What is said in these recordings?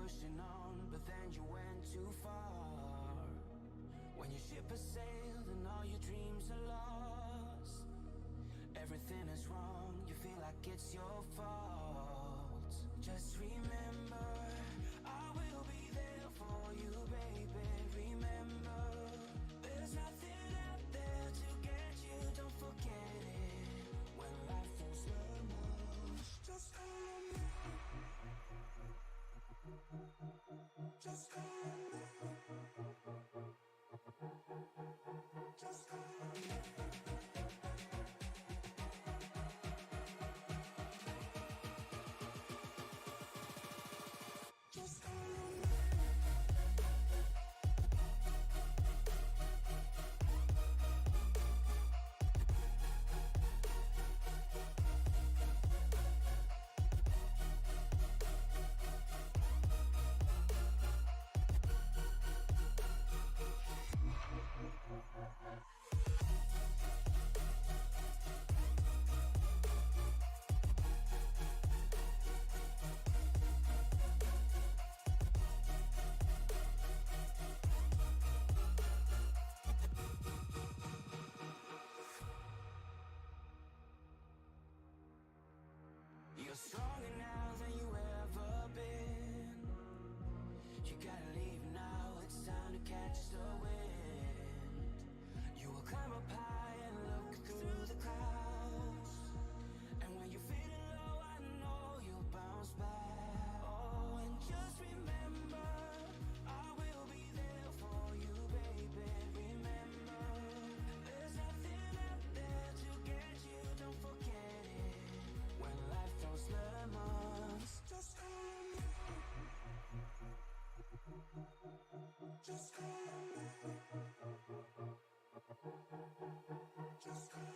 pushing on, but then you went too far. When your ship has sailed and all your dreams are lost, everything is wrong, you feel like it's your fault. Just remember, I will be there for you, baby. Remember, there's nothing out there to get you, don't forget it. When life throws lemons, just call me. Just call me. Just call me. Just call me. You're stronger now than you ever been. You gotta leave now, it's time to catch the wind. You will climb up high and look through the clouds. And when you're feeling low, I know you'll bounce back. Oh, and just remember, I will be there for you, baby. Remember, there's nothing out there to get you, don't forget it. When life throws lemons, just call me. Just call me. Just call me. Just call me.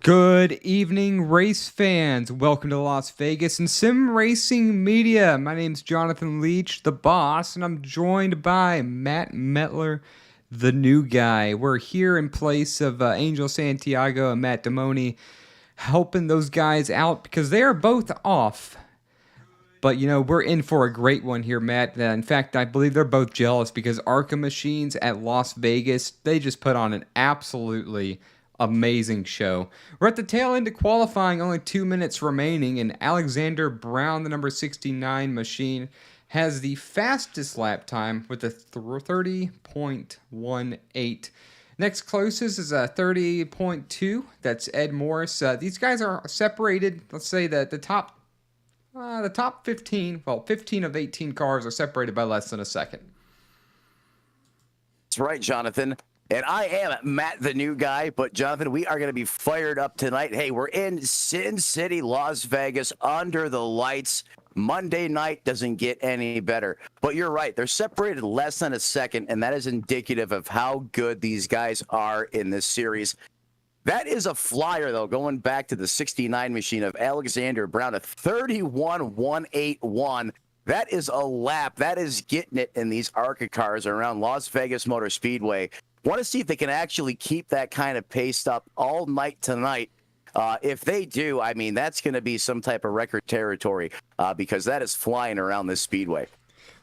Good evening, race fans. Welcome to Las Vegas and Sim Racing Media. My name's Jonathan Leach, the boss, and I'm joined by Matt Metler, the new guy. We're here in place of Angel Santiago and Matt Damoni, helping those guys out because they are both off. But, you know, we're in for a great one here, Matt. In fact, I believe they're both jealous because ARCA machines at Las Vegas, they just put on an absolutely amazing show. We're at the tail end of qualifying, only 2 minutes remaining, and Alexander Brown, the number 69 machine, has the fastest lap time with a 30.18. Next closest is a 30.2. That's Ed Morris. These guys are separated. Let's say that the top 15, well, 15 of 18 cars are separated by less than a second. That's right, Jonathan. And I am Matt, the new guy. But, Jonathan, we are going to be fired up tonight. Hey, we're in Sin City, Las Vegas, under the lights. Monday night doesn't get any better. But you're right. They're separated less than a second, and that is indicative of how good these guys are in this series. That is a flyer, though, going back to the 69 machine of Alexander Brown, a 31.181. That is a lap. That is getting it in these ARCA cars around Las Vegas Motor Speedway. Want to see if they can actually keep that kind of pace up all night tonight. If they do, I mean, that's going to be some type of record territory because that is flying around this speedway.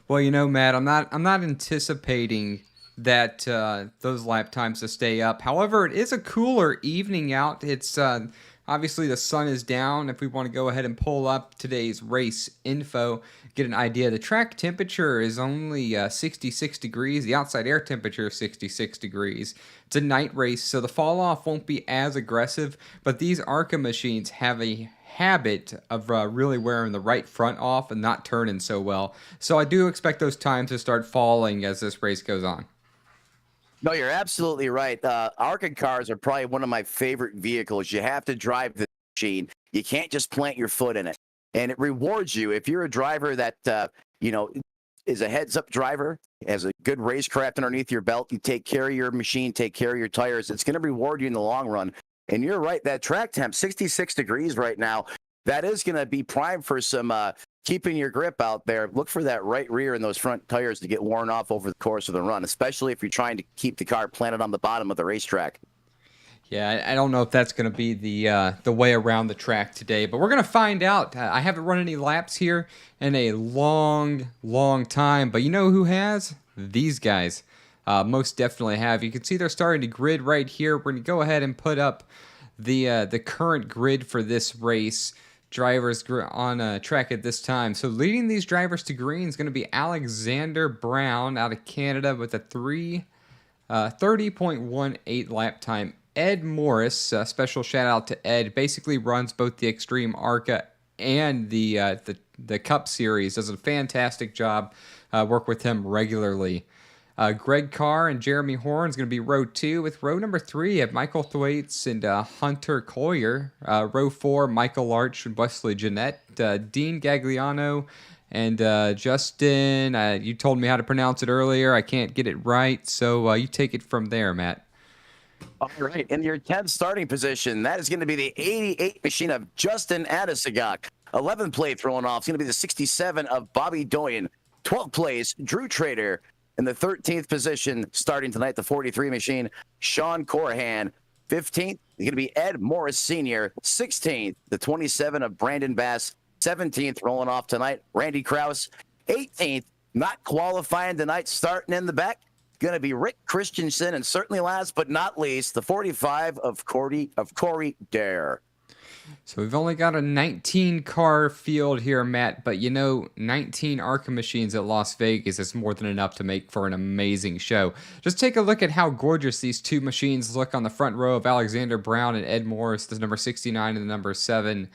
Well, you know, Matt, I'm not anticipating that those lap times to stay up. However, it is a cooler evening out. It's I Obviously, the sun is down. If we want to go ahead and pull up today's race info, get an idea, the track temperature is only 66 degrees. The outside air temperature is 66 degrees. It's a night race, so the fall off won't be as aggressive, but these ARCA machines have a habit of really wearing the right front off and not turning so well. So I do expect those times to start falling as this race goes on. No, you're absolutely right. ARCA cars are probably one of my favorite vehicles. You have to drive the machine. You can't just plant your foot in it. And it rewards you. If you're a driver that, is a heads-up driver, has a good racecraft underneath your belt, you take care of your machine, take care of your tires, it's going to reward you in the long run. And you're right, that track temp, 66 degrees right now, that is going to be prime for some keeping your grip out there. Look for that right rear and those front tires to get worn off over the course of the run, especially if you're trying to keep the car planted on the bottom of the racetrack. Yeah, I don't know if that's going to be the way around the track today, but we're going to find out. I haven't run any laps here in a long time, but you know who has? These guys. Most definitely have. You can see they're starting to grid right here. We're going to go ahead and put up the current grid for this race. Drivers on track at this time. So leading these drivers to green is going to be Alexander Brown out of Canada with a 30.18 lap time. Ed Morris, special shout out to Ed, basically runs both the Extreme ARCA and the Cup Series. Does a fantastic job. Work with him regularly. Greg Carr and Jeremy Horn is going to be row 2. With row number 3, you have Michael Thwaites and Hunter Collier. Row 4, Michael Larch and Wesley Jeanette. Dean Gagliano and Justin. You told me how to pronounce it earlier. I can't get it right, so you take it from there, Matt. All right, in your 10th starting position, that is going to be the 88 machine of Justin Adesagok. 11th plate thrown off is going to be the 67 of Bobby Doyen. 12th place, Drew Trader. In the 13th position, starting tonight, the 43 machine, Sean Corhan. 15th, going to be Ed Morris Sr. 16th, the 27 of Brandon Bass. 17th, rolling off tonight, Randy Krause. 18th, not qualifying tonight, starting in the back, going to be Rick Christensen. And certainly last but not least, the 45 of Corey Dare. So we've only got a 19-car field here, Matt, but 19 ARCA machines at Las Vegas is more than enough to make for an amazing show. Just take a look at how gorgeous these two machines look on the front row of Alexander Brown and Ed Morris, the number 69 and the number 7,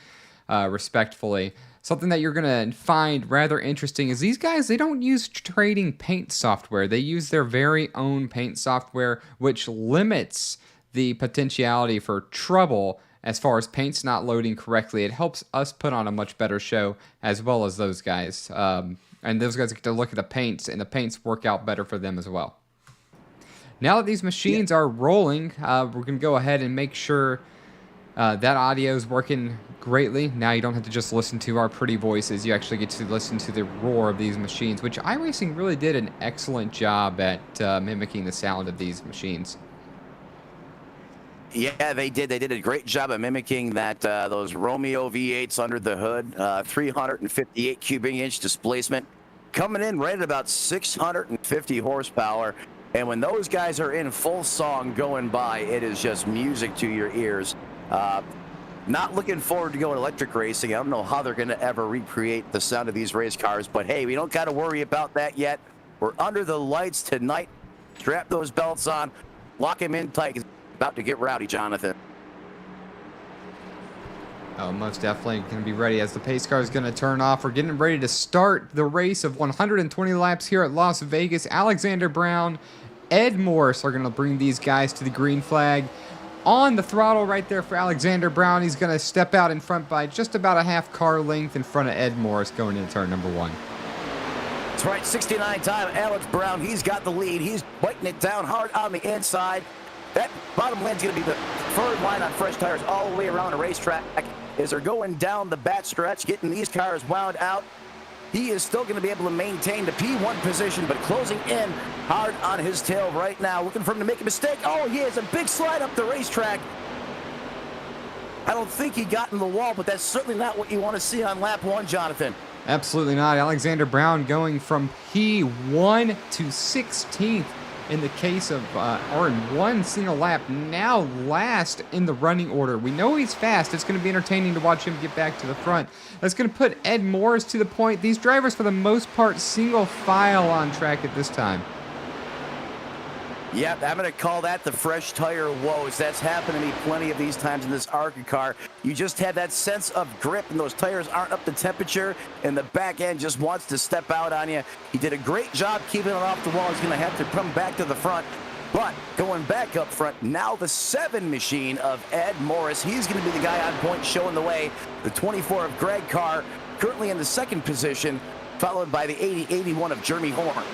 respectfully. Something that you're going to find rather interesting is these guys, they don't use trading paint software. They use their very own paint software, which limits the potentiality for trouble. As far as paint's not loading correctly, it helps us put on a much better show as well as those guys. And those guys get to look at the paints, and the paints work out better for them as well. Now that these machines are rolling, we're going to go ahead and make sure that audio is working greatly. Now you don't have to just listen to our pretty voices. You actually get to listen to the roar of these machines, which iRacing really did an excellent job at mimicking the sound of these machines. Yeah, they did. They did a great job of mimicking that those Romeo V8s under the hood. 358 cubic inch displacement, coming in right at about 650 horsepower. And when those guys are in full song going by, it is just music to your ears. Not looking forward to going electric racing. I don't know how they're going to ever recreate the sound of these race cars, but hey, we don't got to worry about that yet. We're under the lights tonight. Strap those belts on, lock them in tight. About to get rowdy, Jonathan. Oh, most definitely going to be ready as the pace car is going to turn off. We're getting ready to start the race of 120 laps here at Las Vegas. Alexander Brown, Ed Morris are going to bring these guys to the green flag. On the throttle right there for Alexander Brown. He's going to step out in front by just about a half car length in front of Ed Morris going into turn number 1. That's right, 69 time Alex Brown. He's got the lead. He's biting it down hard on the inside. That bottom lane's going to be the third line on fresh tires all the way around the racetrack as they're going down the back stretch, getting these cars wound out. He is still going to be able to maintain the P1 position, but closing in hard on his tail right now, looking for him to make a mistake. Oh, he has a big slide up the racetrack. I don't think he got in the wall, but that's certainly not what you want to see on lap 1, Jonathan. Absolutely not. Alexander Brown going from P1 to 16th in the case of or in one single lap, now last in the running order. We know he's fast. It's going to be entertaining to watch him get back to the front. That's going to put Ed Morris to the point. These drivers, for the most part, single file on track at this time. Yep, I'm going to call that the fresh tire woes. That's happened to me plenty of these times in this ARCA car. You just have that sense of grip, and those tires aren't up to temperature, and the back end just wants to step out on you. He did a great job keeping it off the wall. He's going to have to come back to the front. But going back up front, now the 7 machine of Ed Morris. He's going to be the guy on point showing the way. The 24 of Greg Carr, currently in the 2nd position, followed by the 80-81 of Jeremy Horn.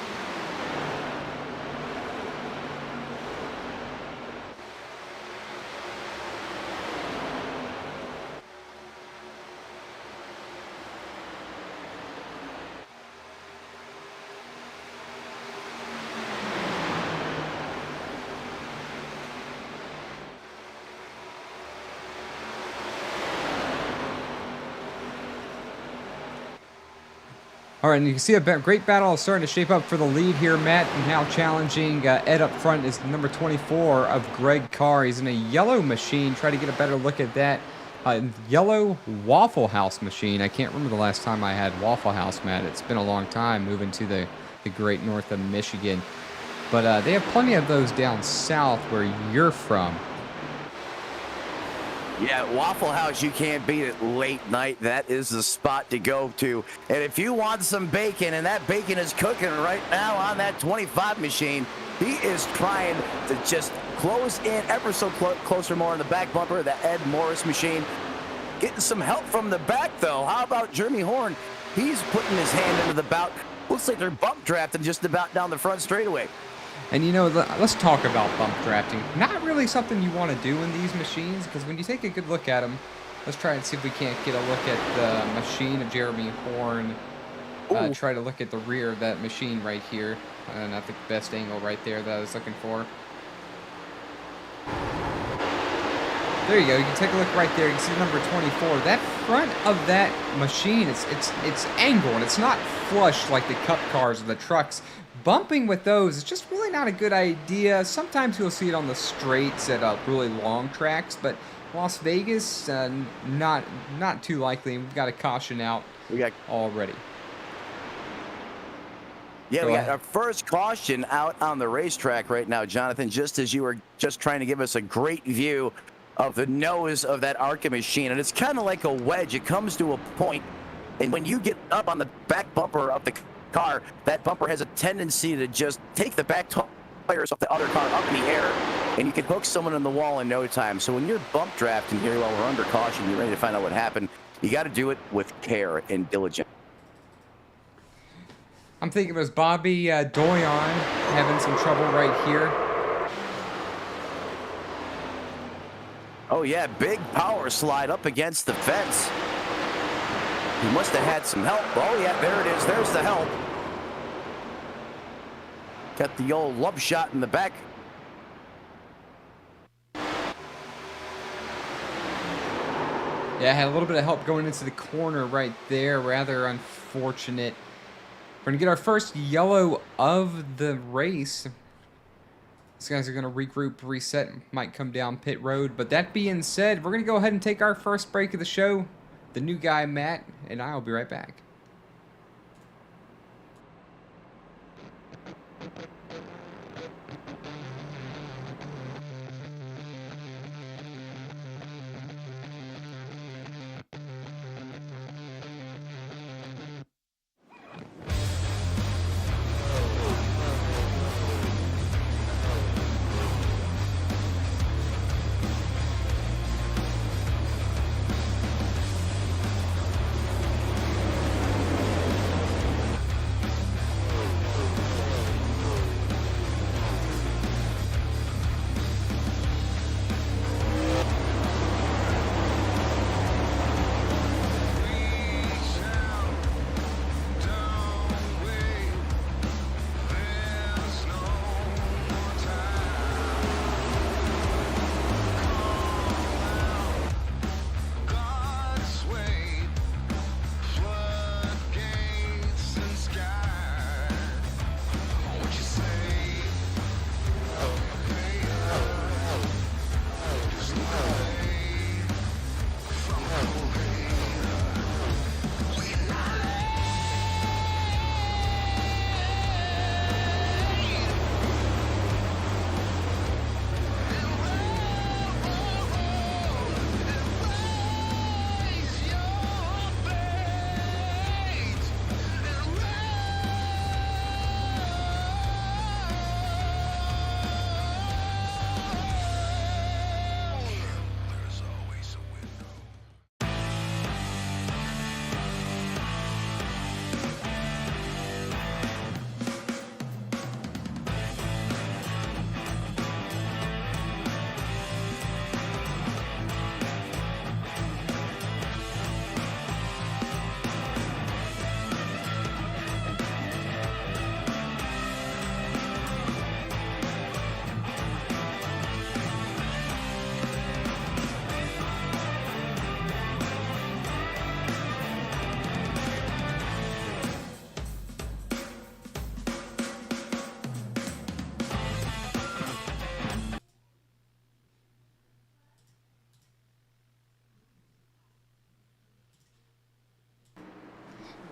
All right, and you can see a great battle starting to shape up for the lead here, Matt, and how challenging Ed up front is number 24 of Greg Carr. He's in a yellow machine. Try to get a better look at that. Yellow Waffle House machine. I can't remember the last time I had Waffle House, Matt. It's been a long time moving to the great north of Michigan. But they have plenty of those down south where you're from. Yeah, Waffle House, you can't beat it late night. That is the spot to go to. And if you want some bacon, and that bacon is cooking right now on that 25 machine, he is trying to just close in ever so closer more in the back bumper of the Ed Morris machine. Getting some help from the back, though. How about Jeremy Horn? He's putting his hand into the bout. Looks like they're bump drafting just about down the front straightaway. And you know, let's talk about bump drafting. Not really something you want to do in these machines, because when you take a good look at them, let's try and see if we can't get a look at the machine of Jeremy Horn. Try to look at the rear of that machine right here. Not the best angle right there that I was looking for. There you go. You can take a look right there. You can see number 24. That front of that machine, it's angled, and it's not flush like the cup cars or the trucks. Bumping with those is just really not a good idea. Sometimes you'll see it on the straights at really long tracks, but Las Vegas, not too likely. We've got a caution out already. Yeah, we got our first caution out on the racetrack right now, Jonathan, just as you were just trying to give us a great view of the nose of that ARCA machine. And it's kind of like a wedge. It comes to a point, and when you get up on the back bumper of the car, that bumper has a tendency to just take the back tires off the other car up in the air, and you can hook someone in the wall in no time. So when you're bump drafting here while we're under caution, you're ready to find out what happened, you got to do it with care and diligence. I'm thinking it was Bobby Doyon having some trouble right here. Oh yeah, big power slide up against the fence. He must have had some help. Oh, yeah, there it is. There's the help. Got the old love shot in the back. Yeah, I had a little bit of help going into the corner right there. Rather unfortunate. We're going to get our first yellow of the race. These guys are going to regroup, reset, might come down pit road. But that being said, we're going to go ahead and take our first break of the show. The new guy, Matt, and I'll be right back.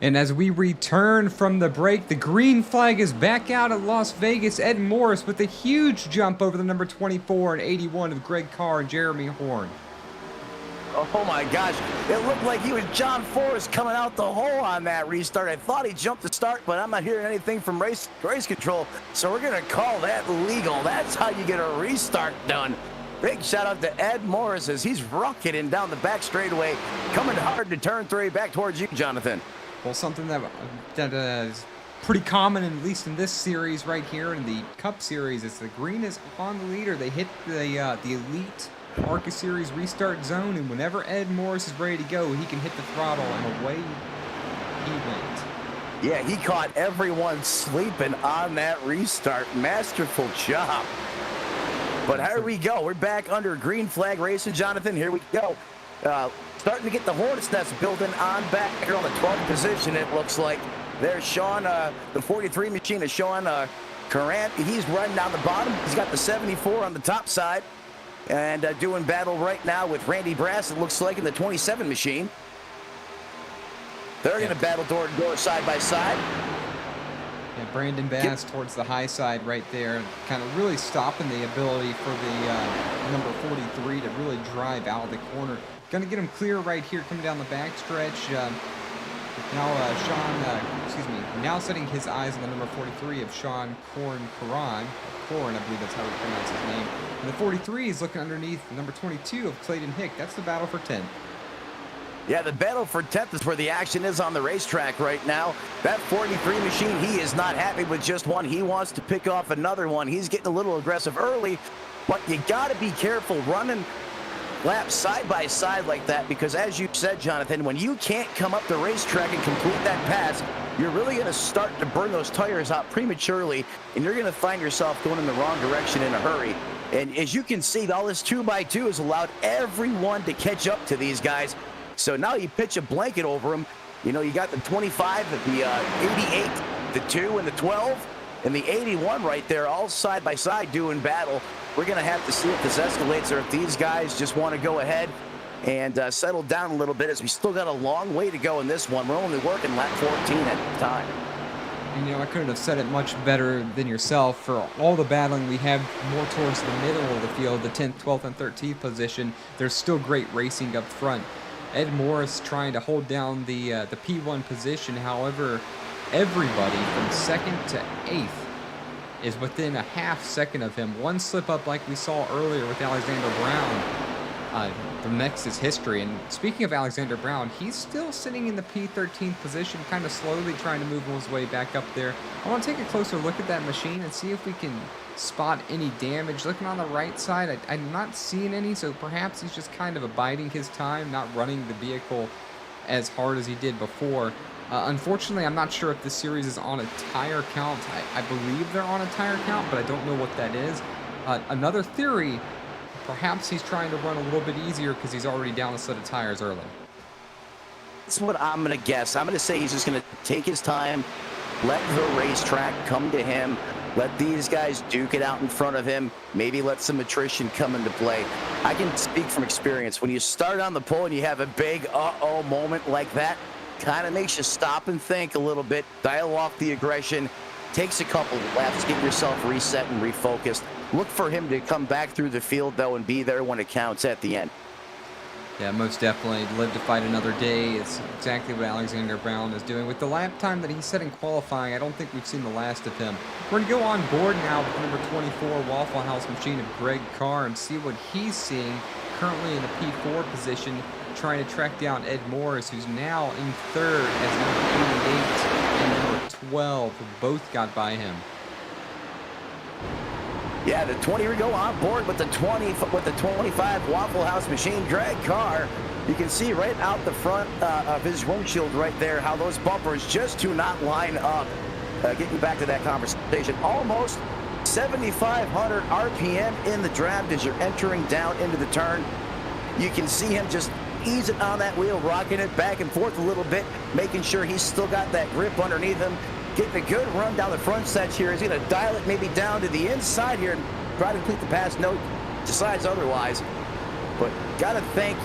And as we return from the break, the green flag is back out at Las Vegas. Ed Morris with a huge jump over the number 24 and 81 of Greg Carr and Jeremy Horn. Oh my gosh, it looked like he was John Forrest coming out the hole on that restart. I thought he jumped the start, but I'm not hearing anything from race control, so we're going to call that legal. That's how you get a restart done. Big shout out to Ed Morris as he's rocketing down the back straightaway, coming hard to turn 3 back towards you, Jonathan. Well, something that is pretty common, at least in this series right here in the Cup Series, is the green is on the leader. They hit the Elite ARCA Series restart zone, and whenever Ed Morris is ready to go, he can hit the throttle, and away he went. Yeah, he caught everyone sleeping on that restart. Masterful job. But here we go. We're back under green flag racing, Jonathan. Here we go. Starting to get the Hornet's Nest building on back here on the 12th position, it looks like. There's Sean, the 43 machine is Sean Courant. He's running down the bottom. He's got the 74 on the top side. And doing battle right now with Randy Brass, it looks like, in the 27 machine. They're going to battle door to door, side by side. Yeah, Brandon Bass towards the high side right there, kind of really stopping the ability for the number 43 to really drive out of the corner. Going to get him clear right here, coming down the backstretch. Now setting his eyes on the number 43 of Sean Corn, I believe that's how we pronounce his name. And the 43 is looking underneath the number 22 of Clayton Hick. That's the battle for 10th. Yeah, the battle for 10th is where the action is on the racetrack right now. That 43 machine, he is not happy with just one. He wants to pick off another one. He's getting a little aggressive early, but you got to be careful running laps side by side like that, because as you said, Jonathan, when you can't come up the racetrack and complete that pass, you're really going to start to burn those tires out prematurely, and you're going to find yourself going in the wrong direction in a hurry. And as you can see, all this 2x2 has allowed everyone to catch up to these guys. So now you pitch a blanket over them. You know, you got the 25, the 88, the 2, and the 12, and the 81 right there, all side by side doing battle. We're going to have to see if this escalates or if these guys just want to go ahead and settle down a little bit, as we still got a long way to go in this one. We're only working lap 14 at the time. And, you know, I couldn't have said it much better than yourself. For all the battling we have more towards the middle of the field, the 10th, 12th, and 13th position, there's still great racing up front. Ed Morris trying to hold down the P1 position. However, everybody from 2nd to 8th is within a half second of him. One slip up like we saw earlier with Alexander Brown. The next is history. And speaking of Alexander Brown, he's still sitting in the P13 position, kind of slowly trying to move his way back up there. I want to take a closer look at that machine and see if we can spot any damage. Looking on the right side, I'm not seeing any, so perhaps he's just kind of abiding his time, not running the vehicle as hard as he did before. Unfortunately, I'm not sure if this series is on a tire count. I believe they're on a tire count, but I don't know what that is. Another theory, perhaps he's trying to run a little bit easier because he's already down a set of tires early. That's what I'm going to guess. I'm going to say he's just going to take his time, let the racetrack come to him, let these guys duke it out in front of him, maybe let some attrition come into play. I can speak from experience. When you start on the pole and you have a big uh-oh moment like that, kind of makes you stop and think a little bit, dial off the aggression, takes a couple of laps, get yourself reset and refocused. Look for him to come back through the field, though, and be there when it counts at the end. Yeah, most definitely. Live to fight another day is exactly what Alexander Brown is doing. With the lap time that he set in qualifying, I don't think we've seen the last of him. We're going to go on board now with the number 24 Waffle House machine of Greg Carr and see what he's seeing currently in the P4 position, trying to track down Ed Morris, who's now in 3rd as number 88 and number 12, who both got by him. Yeah, the 20 we go on board with the 25 Waffle House machine, Greg Carr. You can see right out the front of his windshield right there how those bumpers just do not line up. Getting back to that conversation, almost 7,500 RPM in the draft as you're entering down into the turn. You can see him just easing on that wheel, rocking it back and forth a little bit, making sure he's still got that grip underneath him. Getting a good run down the front stretch here. He's going to dial it maybe down to the inside here and try to complete the pass. No, decides otherwise. But got to think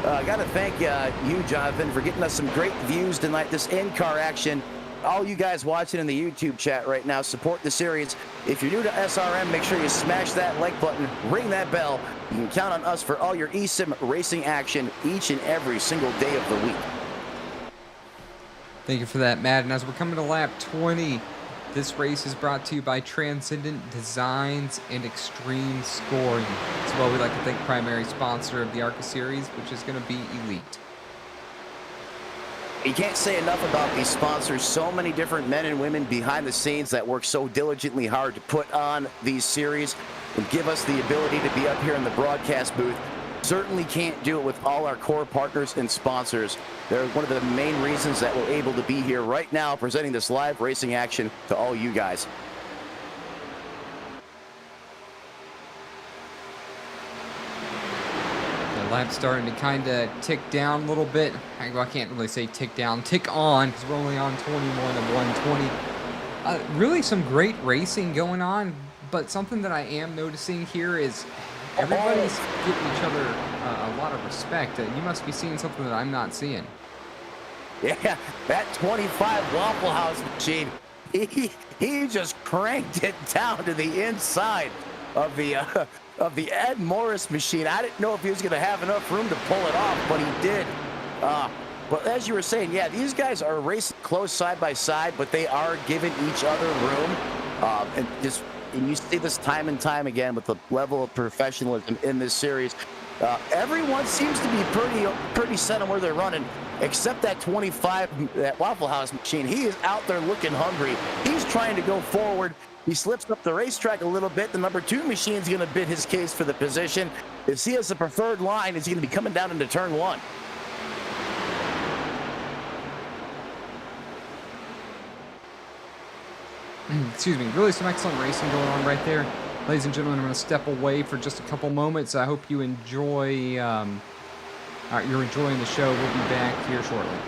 Got to thank you, Jonathan, for getting us some great views tonight. This in-car action. All you guys watching in the YouTube chat right now, support the series. If you're new to SRM, make sure you smash that like button, ring that bell. You can count on us for all your eSIM racing action each and every single day of the week. Thank you for that, Matt. And as we're coming to lap 20, this race is brought to you by Transcendent Designs and Extreme Scoring. As well, we'd like to thank primary sponsor of the ARCA series, which is going to be Elite. You can't say enough about these sponsors. So many different men and women behind the scenes that work so diligently hard to put on these series and give us the ability to be up here in the broadcast booth. Certainly can't do it with all our core partners and sponsors. They're one of the main reasons that we're able to be here right now presenting this live racing action to all you guys. Lap's starting to kind of tick down a little bit. I can't really say tick down, tick on, because we're only on 21 of 120. Really some great racing going on, but something that I am noticing here is everybody's giving each other a lot of respect. You must be seeing something that I'm not seeing. Yeah, that 25 Waffle House machine, he just cranked it down to the inside of the Ed Morris machine. I didn't know if he was going to have enough room to pull it off, but he did. But as you were saying, yeah, these guys are racing close side by side, but they are giving each other room. And you see this time and time again with the level of professionalism in this series. Everyone seems to be pretty set on where they're running, except that 25, that Waffle House machine. He is out there looking hungry. He's trying to go forward. He slips up the racetrack a little bit. The number 2 machine's going to bid his case for the position. If he has the preferred line, is he going to be coming down into turn 1? Excuse me. Really some excellent racing going on right there. Ladies and gentlemen, I'm going to step away for just a couple moments. I hope you enjoy. You're enjoying the show. We'll be back here shortly.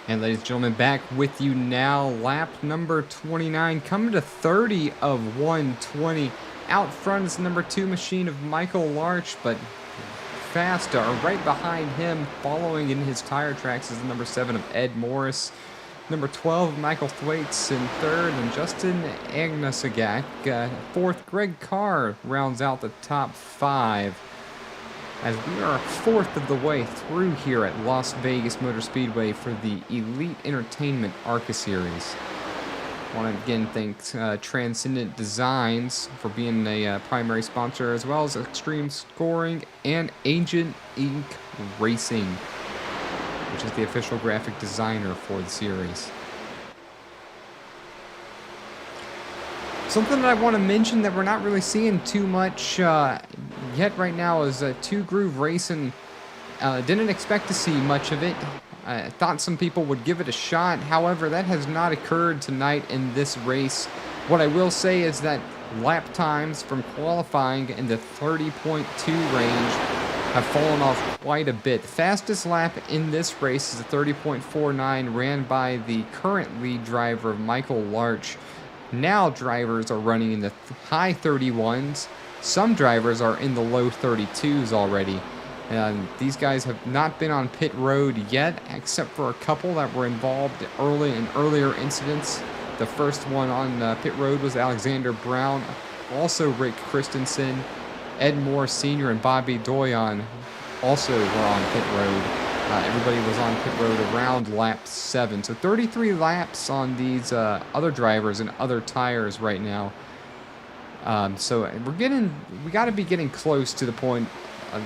And ladies and gentlemen, back with you now. Lap number 29, coming to 30 of 120. Out front is number 2 machine of Michael Larch, but fast, right behind him, following in his tire tracks, is the number 7 of Ed Morris. Number 12, Michael Thwaites in third, and Justin Agnesagak. Fourth, Greg Carr rounds out the top 5. As we are a fourth of the way through here at Las Vegas Motor Speedway for the Elite Entertainment ARCA Series. I want to again thank Transcendent Designs for being a primary sponsor, as well as Extreme Scoring and Agent Inc. Racing, which is the official graphic designer for the series. Something that I want to mention that we're not really seeing too much yet right now is Two Groove Racing. Didn't expect to see much of it. I thought some people would give it a shot. However, that has not occurred tonight in this race. What I will say is that lap times from qualifying in the 30.2 range have fallen off quite a bit. The fastest lap in this race is a 30.49, ran by the current lead driver, Michael Larch. Now drivers are running in the high 31s. Some drivers are in the low 32s already. These guys have not been on pit road yet, except for a couple that were involved early in earlier incidents. The first one on pit road was Alexander Brown, also Rick Christensen, Ed Moore Sr. and Bobby Doyon also were on pit road. Everybody was on pit road around lap 7. So 33 laps on these other drivers and other tires right now. So we got to be getting close to the point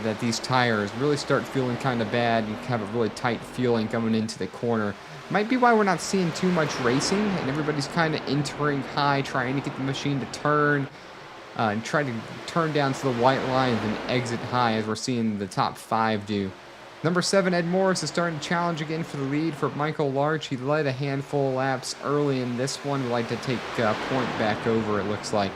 that these tires really start feeling kind of bad. You have a really tight feeling coming into the corner. Might be why we're not seeing too much racing, and everybody's kind of entering high, trying to get the machine to turn, and try to turn down to the white line and then exit high, as we're seeing the top 5 do. Number 7, Ed Morris, is starting to challenge again for the lead for Michael Larch. He led a handful of laps early in this one. Would like to take point back over, it looks like.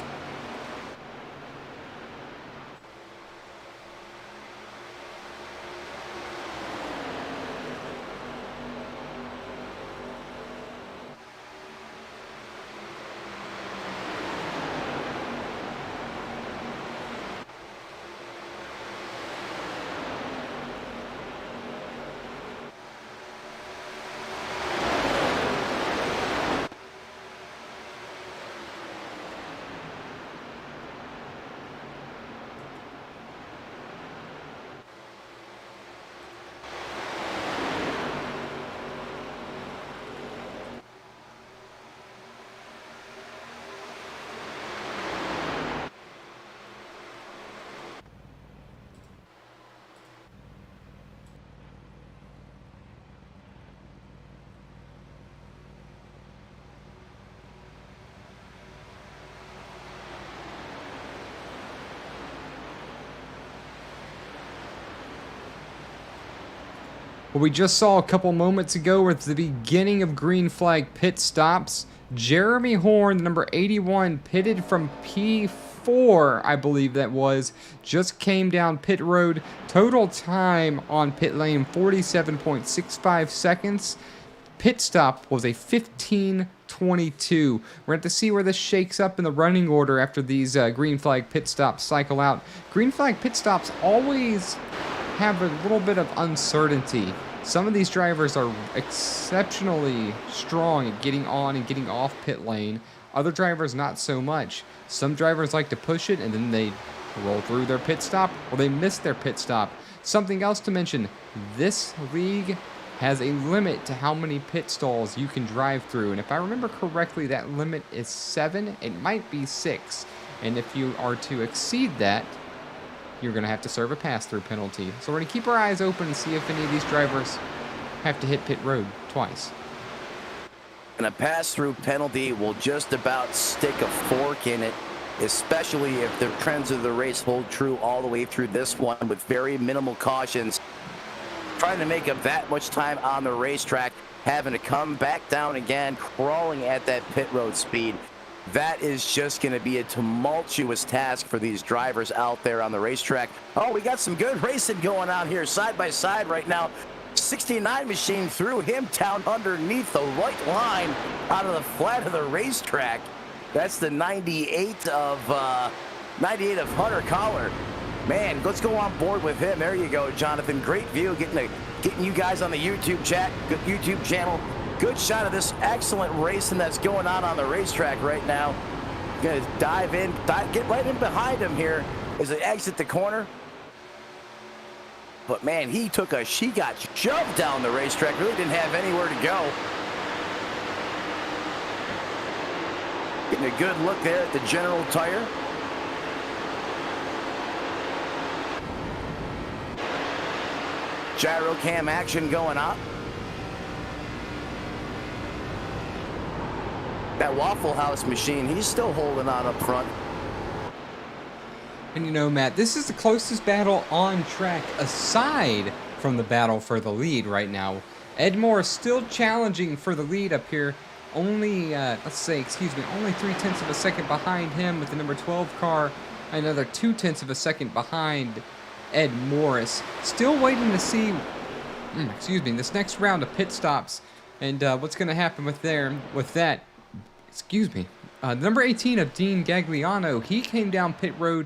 What we just saw a couple moments ago was the beginning of green flag pit stops. Jeremy Horn, number 81, pitted from P4, I believe that was, just came down pit road. Total time on pit lane, 47.65 seconds. Pit stop was a 15:22. We're going to see where this shakes up in the running order after these green flag pit stops cycle out. Green flag pit stops always have a little bit of uncertainty. Some of these drivers are exceptionally strong at getting on and getting off pit lane. Other drivers not so much. Some drivers like to push it and then they roll through their pit stop, or they miss their pit stop. Something else to mention, this league has a limit to how many pit stalls you can drive through, and if I remember correctly, that limit is 7. It might be 6, and if you are to exceed that, you're going to have to serve a pass-through penalty. So we're going to keep our eyes open and see if any of these drivers have to hit pit road twice. And a pass-through penalty will just about stick a fork in it, especially if the trends of the race hold true all the way through this one with very minimal cautions. Trying to make up that much time on the racetrack, having to come back down again, crawling at that pit road speed. That is just going to be a tumultuous task for these drivers out there on the racetrack. Oh, we got some good racing going on here side by side right now. 69 machine threw him down underneath the right line out of the flat of the racetrack. That's the 98 of Hunter Collar. Man, let's go on board with him. There you go, Jonathan. Great view, getting you guys on the YouTube channel. Good shot of this excellent racing that's going on the racetrack right now. Gonna dive in, get right in behind him here as they exit the corner. But man, she got shoved down the racetrack. Really didn't have anywhere to go. Getting a good look there at the General Tire. Gyro cam action going up. That Waffle House machine, he's still holding on up front. And you know, Matt, this is the closest battle on track aside from the battle for the lead right now. Ed Moore still challenging for the lead up here. Only, only 0.3 of a second behind him with the number 12 car. Another 0.2 of a second behind Ed Morris. Still waiting to see, this next round of pit stops and what's going to happen with that. Number 18 of Dean Gagliano, he came down pit road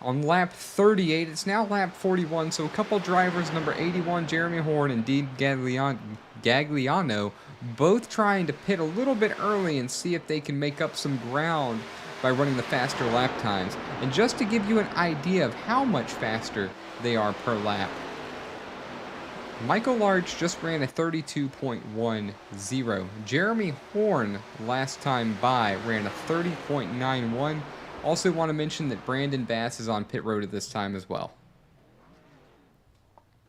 on lap 38. It's now lap 41, so a couple drivers, number 81 Jeremy Horn and Dean Gagliano, both trying to pit a little bit early and see if they can make up some ground by running the faster lap times. And just to give you an idea of how much faster they are per lap, Michael Large just ran a 32.10. Jeremy Horn, last time by, ran a 30.91. Also want to mention that Brandon Bass is on pit road at this time as well.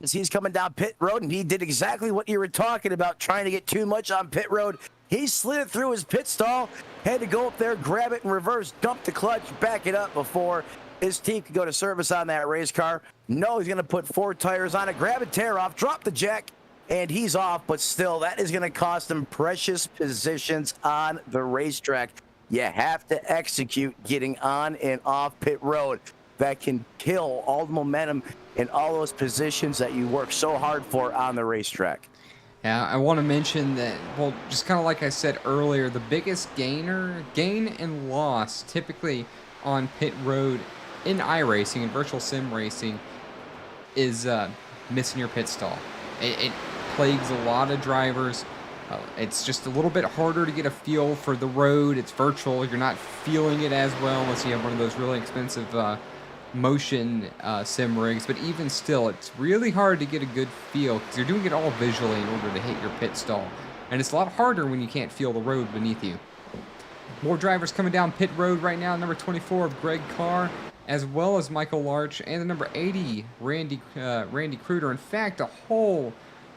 As he's coming down pit road, and he did exactly what you were talking about, trying to get too much on pit road. He slid it through his pit stall, had to go up there, grab it in reverse, dump the clutch, back it up before his team could go to service on that race car. No, he's going to put 4 tires on it, grab a tear off, drop the jack, and he's off. But still, that is going to cost him precious positions on the racetrack. You have to execute getting on and off pit road. That can kill all the momentum in all those positions that you work so hard for on the racetrack. Yeah, I want to mention that, well, just kind of like I said earlier, the biggest gain and loss typically on pit road in iRacing and virtual sim racing is missing your pit stall. It plagues a lot of drivers. It's just a little bit harder to get a feel for the road. It's virtual. You're not feeling it as well unless you have one of those really expensive motion sim rigs. But even still, it's really hard to get a good feel because you're doing it all visually in order to hit your pit stall. And it's a lot harder when you can't feel the road beneath you. More drivers coming down pit road right now. Number 24 of Greg Carr, as well as Michael Larch, and the number 80, Randy Kruder. In fact, a whole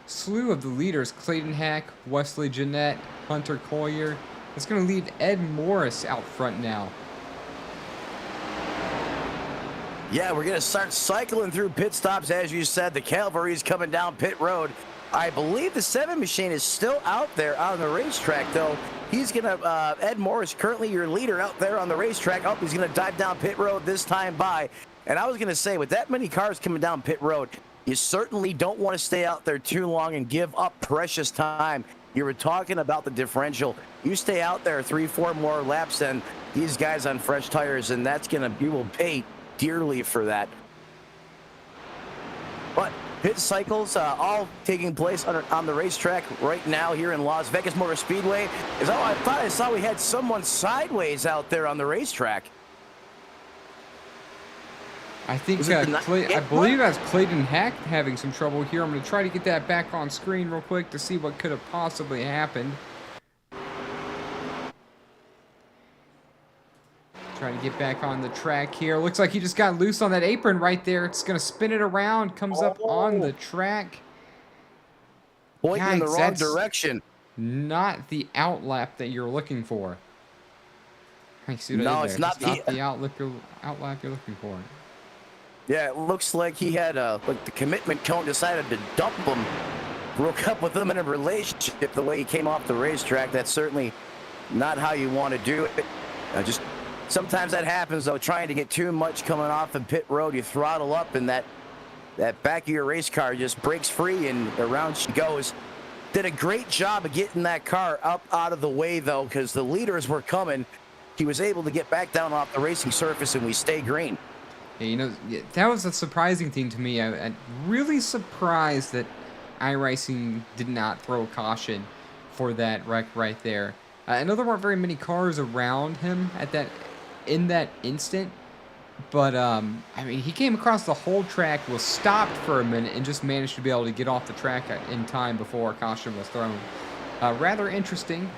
slew of the leaders, Clayton Hack, Wesley Jeanette, Hunter Collier. It's going to leave Ed Morris out front now. Yeah, we're going to start cycling through pit stops. As you said, the Cavalry's coming down pit road. I believe the 7 machine is still out there on the racetrack, though. He's going to, Ed Morris, currently your leader out there on the racetrack. Oh, he's going to dive down pit road this time by. And I was going to say, with that many cars coming down pit road, you certainly don't want to stay out there too long and give up precious time. You were talking about the differential. You stay out there 3-4 more laps than these guys on fresh tires, and you will pay dearly for that. But pit cycles all taking place on the racetrack right now here in Las Vegas Motor Speedway. I thought I saw we had someone sideways out there on the racetrack. I think I believe that's Clayton Hack having some trouble here. I'm going to try to get that back on screen real quick to see what could have possibly happened. Trying to get back on the track here. Looks like he just got loose on that apron right there. It's going to spin it around. Comes up on the track. Pointing in the wrong direction. Not the outlap that you're looking for. No, it's not the outlap you're looking for. Yeah, it looks like he had like the commitment cone decided to dump him. Broke up with him in a relationship the way he came off the racetrack. That's certainly not how you want to do it. Sometimes that happens, though, trying to get too much coming off in pit road. You throttle up, and that that back of your race car just breaks free and around she goes. Did a great job of getting that car up out of the way, though, because the leaders were coming. He was able to get back down off the racing surface, and we stay green. Yeah, you know, that was a surprising thing to me. I'm really surprised that iRacing did not throw caution for that wreck right there. I know there weren't very many cars around him in that instant, but I mean, he came across the whole track, was stopped for a minute, and just managed to be able to get off the track in time before caution was thrown. Rather interesting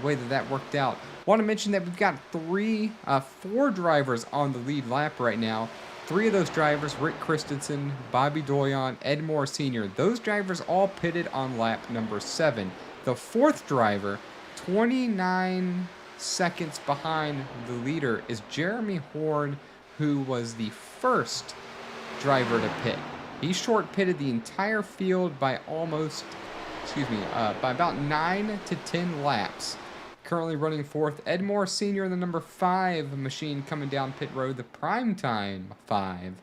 way that worked out. Want to mention that we've got four drivers on the lead lap right now. Three of those drivers, Rick Christensen, Bobby Doyon, Ed Moore Sr., those drivers all pitted on lap number 7. The fourth driver, 29 seconds behind the leader, is Jeremy Horn, who was the first driver to pit. He short pitted the entire field by by about 9 to 10 laps. Currently running fourth, Ed Moore Sr. in the number 5 machine coming down pit road, the primetime 5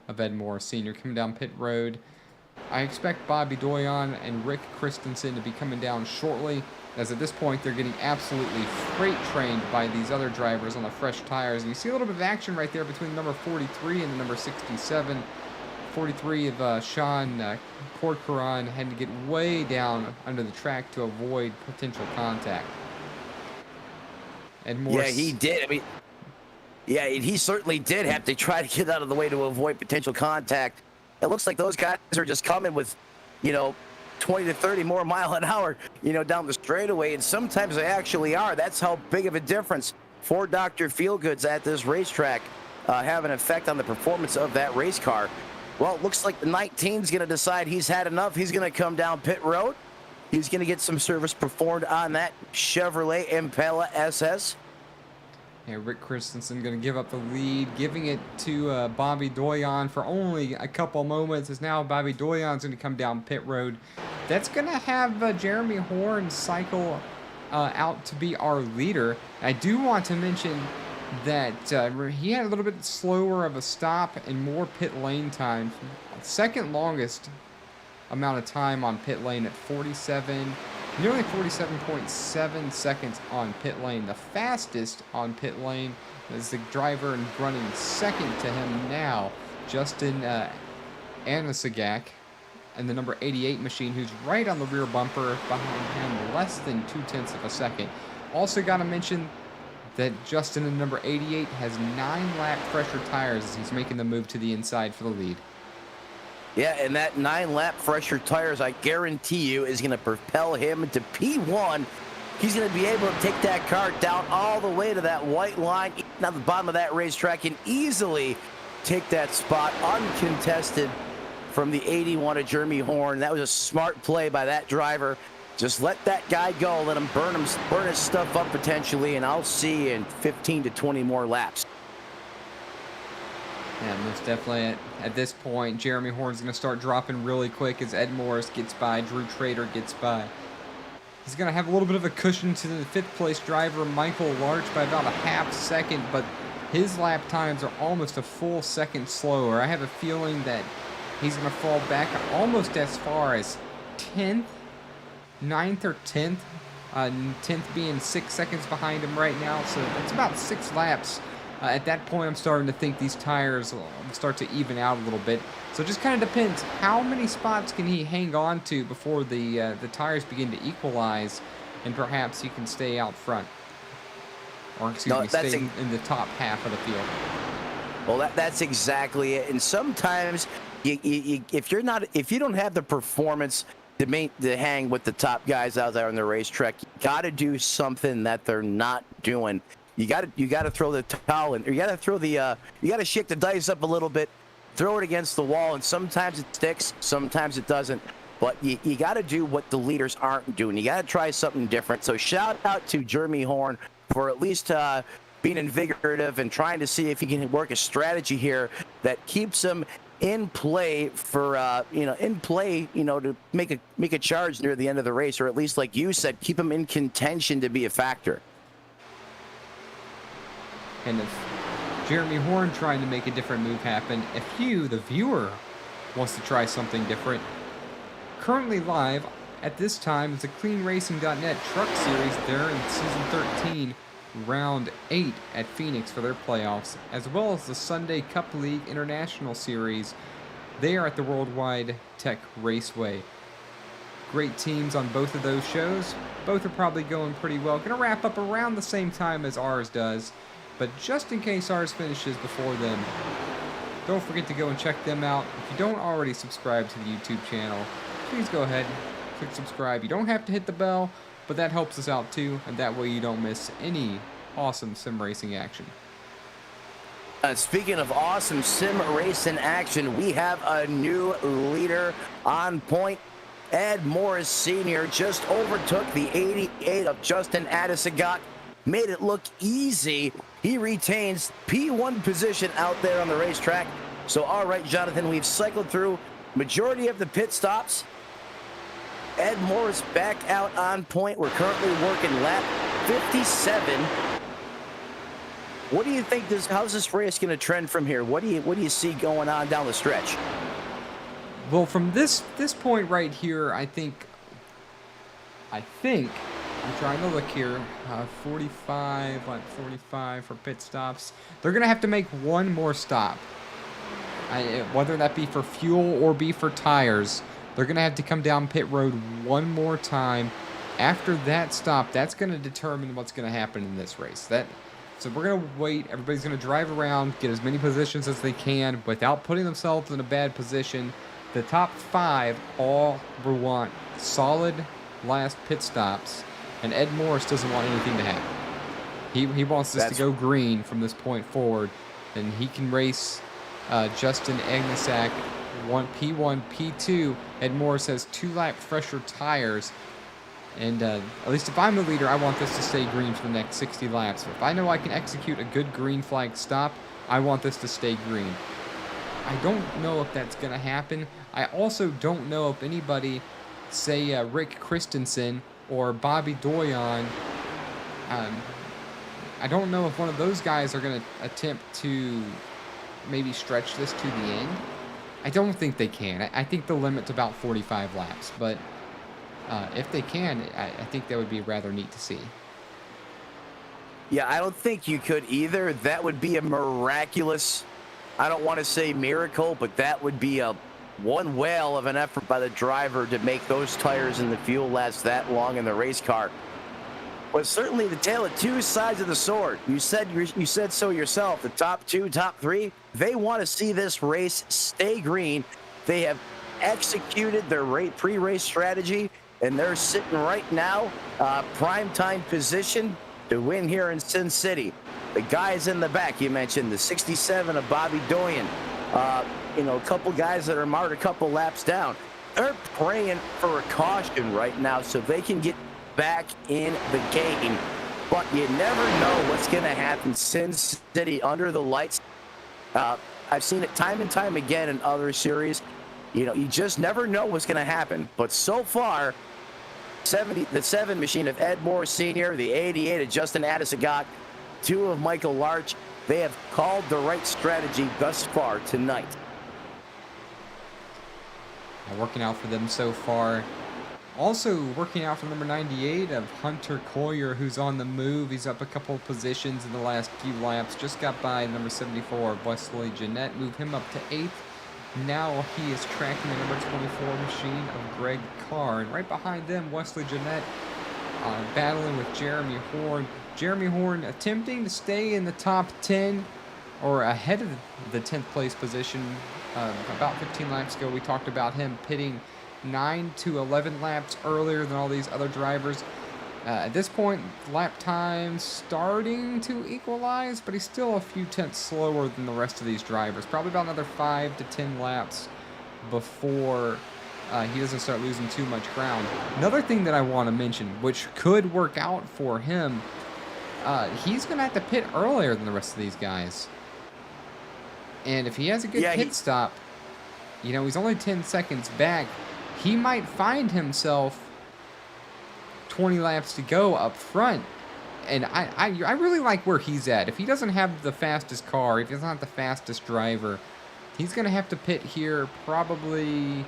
of Ed Moore Sr. coming down pit road. I expect Bobby Doyon and Rick Christensen to be coming down shortly, as at this point they're getting absolutely freight trained by these other drivers on the fresh tires. And you see a little bit of action right there between the number 43 and the number 67. 43 of Sean Corcoran had to get way down under the track to avoid potential contact. And Morse, yeah, he did. I mean, yeah, he certainly did have to try to get out of the way to avoid potential contact. It looks like those guys are just coming with, 20 to 30 more mile an hour, down the straightaway. And sometimes they actually are. That's how big of a difference for Dr. Feelgoods at this racetrack have an effect on the performance of that race car. Well, it looks like the 19's going to decide he's had enough. He's going to come down pit road. He's going to get some service performed on that Chevrolet Impala SS. Yeah, Rick Christensen going to give up the lead, giving it to Bobby Doyon for only a couple moments, as now Bobby Doyon's going to come down pit road. That's going to have Jeremy Horn cycle out to be our leader. I do want to mention that he had a little bit slower of a stop and more pit lane time. Second longest amount of time on pit lane at nearly 47.7 seconds on pit lane. The fastest on pit lane is the driver running second to him now, Justin Anasagak, and the number 88 machine, who's right on the rear bumper behind him, less than 0.2 of a second. Also got to mention that Justin in number 88 has 9-lap pressure tires as he's making the move to the inside for the lead. Yeah, and that 9-lap fresher tires, I guarantee you, is going to propel him into P1. He's going to be able to take that car down all the way to that white line, at the bottom of that racetrack, and easily take that spot uncontested from the 81 of Jeremy Horn. That was a smart play by that driver. Just let that guy go, let him burn his stuff up potentially, and I'll see you in 15 to 20 more laps. Yeah, most definitely. At this point, Jeremy Horn's going to start dropping really quick as Ed Morris gets by, Drew Trader gets by. He's going to have a little bit of a cushion to the 5th place driver, Michael Larch, by about a half second, but his lap times are almost a full second slower. I have a feeling that he's going to fall back almost as far as 10th, 9th or 10th. 10th being 6 seconds behind him right now, so that's about 6 laps. At that point, I'm starting to think these tires will start to even out a little bit. So it just kind of depends. How many spots can he hang on to before the tires begin to equalize, and perhaps he can stay out front? Or, stay in the top half of the field. Well, that's exactly it. And sometimes, if you don't have the performance to hang with the top guys out there on the racetrack, you got to do something that they're not doing. You got to throw the towel in, or you got to shake the dice up a little bit, throw it against the wall, and sometimes it sticks, sometimes it doesn't. But you got to do what the leaders aren't doing. You got to try something different. So shout out to Jeremy Horn for at least being invigorative and trying to see if he can work a strategy here that keeps him in play for to make a charge near the end of the race, or at least, like you said, keep him in contention to be a factor. And if Jeremy Horn trying to make a different move happen, if you, the viewer, wants to try something different. Currently live at this time is the CleanRacing.net Truck Series. They're in Season 13, Round 8 at Phoenix for their playoffs, as well as the Sunday Cup League International Series. They are at the Worldwide Tech Raceway. Great teams on both of those shows. Both are probably going pretty well. Going to wrap up around the same time as ours does, but just in case ours finishes before them, don't forget to go and check them out. If you don't already subscribe to the YouTube channel, please go ahead, click subscribe. You don't have to hit the bell, but that helps us out too, and that way you don't miss any awesome sim racing action. Speaking of awesome sim racing action, we have a new leader on point. Ed Morris Sr. just overtook the 88 of Justin Adesagak, made it look easy. He retains P1 position out there on the racetrack. So, all right, Jonathan, we've cycled through majority of the pit stops. Ed Morris back out on point. We're currently working lap 57. What do you think how's this race going to trend from here? What do you see going on down the stretch? Well, from this point right here, I think I'm trying to look here. 45 for pit stops. They're gonna have to make one more stop. Whether that be for fuel or be for tires, they're gonna have to come down pit road one more time. After that stop, that's gonna determine what's gonna happen in this race. So we're going to wait. Everybody's going to drive around, get as many positions as they can without putting themselves in a bad position. The top 5 all want solid last pit stops, and Ed Morris doesn't want anything to happen. He wants this to go green from this point forward, and he can race Justin Agnesak P1, P2. Ed Morris has 2-lap fresher tires. And at least if I'm the leader, I want this to stay green for the next 60 laps. If I know I can execute a good green flag stop, I want this to stay green. I don't know if that's going to happen. I also don't know if anybody, say Rick Christensen or Bobby Doyon, I don't know if one of those guys are going to attempt to maybe stretch this to the end. I don't think they can. I think the limit's about 45 laps, but if they can, I think that would be rather neat to see. Yeah, I don't think you could either. That would be a miraculous, I don't want to say miracle, but that would be one whale of an effort by the driver to make those tires and the fuel last that long in the race car. But certainly the tale of two sides of the sword. You said so yourself. The top 2, top 3, they want to see this race stay green. They have executed their pre-race strategy, and they're sitting right now, prime time position to win here in Sin City. The guys in the back, you mentioned the 67 of Bobby Doyen, a couple guys that are marked a couple laps down. They're praying for a caution right now so they can get back in the game. But you never know what's going to happen. Sin City under the lights. I've seen it time and time again in other series. You just never know what's going to happen. But so far, the 7 machine of Ed Moore Sr., the 88 of Justin Adesagak, 2 of Michael Larch, they have called the right strategy thus far tonight. Working out for them so far. Also working out for number 98 of Hunter Collier, who's on the move. He's up a couple positions in the last few laps. Just got by number 74 of Wesley Jeanette. Move him up to 8th. Now he is tracking the number 24 machine of Greg Carr. And right behind them, Wesley Jeanette battling with Jeremy Horn. Jeremy Horn attempting to stay in the top 10 or ahead of the 10th place position. About 15 laps ago, we talked about him pitting 9 to 11 laps earlier than all these other drivers. At this point, lap time starting to equalize, but he's still a few tenths slower than the rest of these drivers. Probably about another 5 to 10 laps before he doesn't start losing too much ground. Another thing that I want to mention, which could work out for him, he's going to have to pit earlier than the rest of these guys. And if he has a good pit stop, he's only 10 seconds back, he might find himself 20 laps to go up front. And I really like where he's at. If he doesn't have the fastest car, if he's not the fastest driver, He's going to have to pit here probably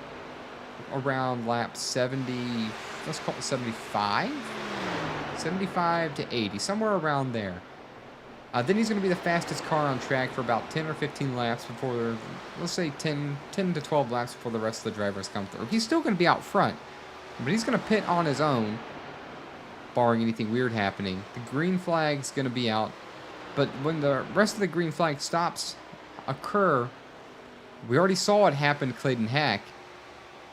around lap 70, let's call it 75? 75 to 80, somewhere around there. Then he's going to be the fastest car on track for about 10 or 15 laps before, let's say 10 to 12 laps before the rest of the drivers come through. He's still going to be out front, but he's going to pit on his own, barring anything weird happening. The green flag's going to be out, but when the rest of the green flag stops occur, we already saw it happen to Clayton Hack.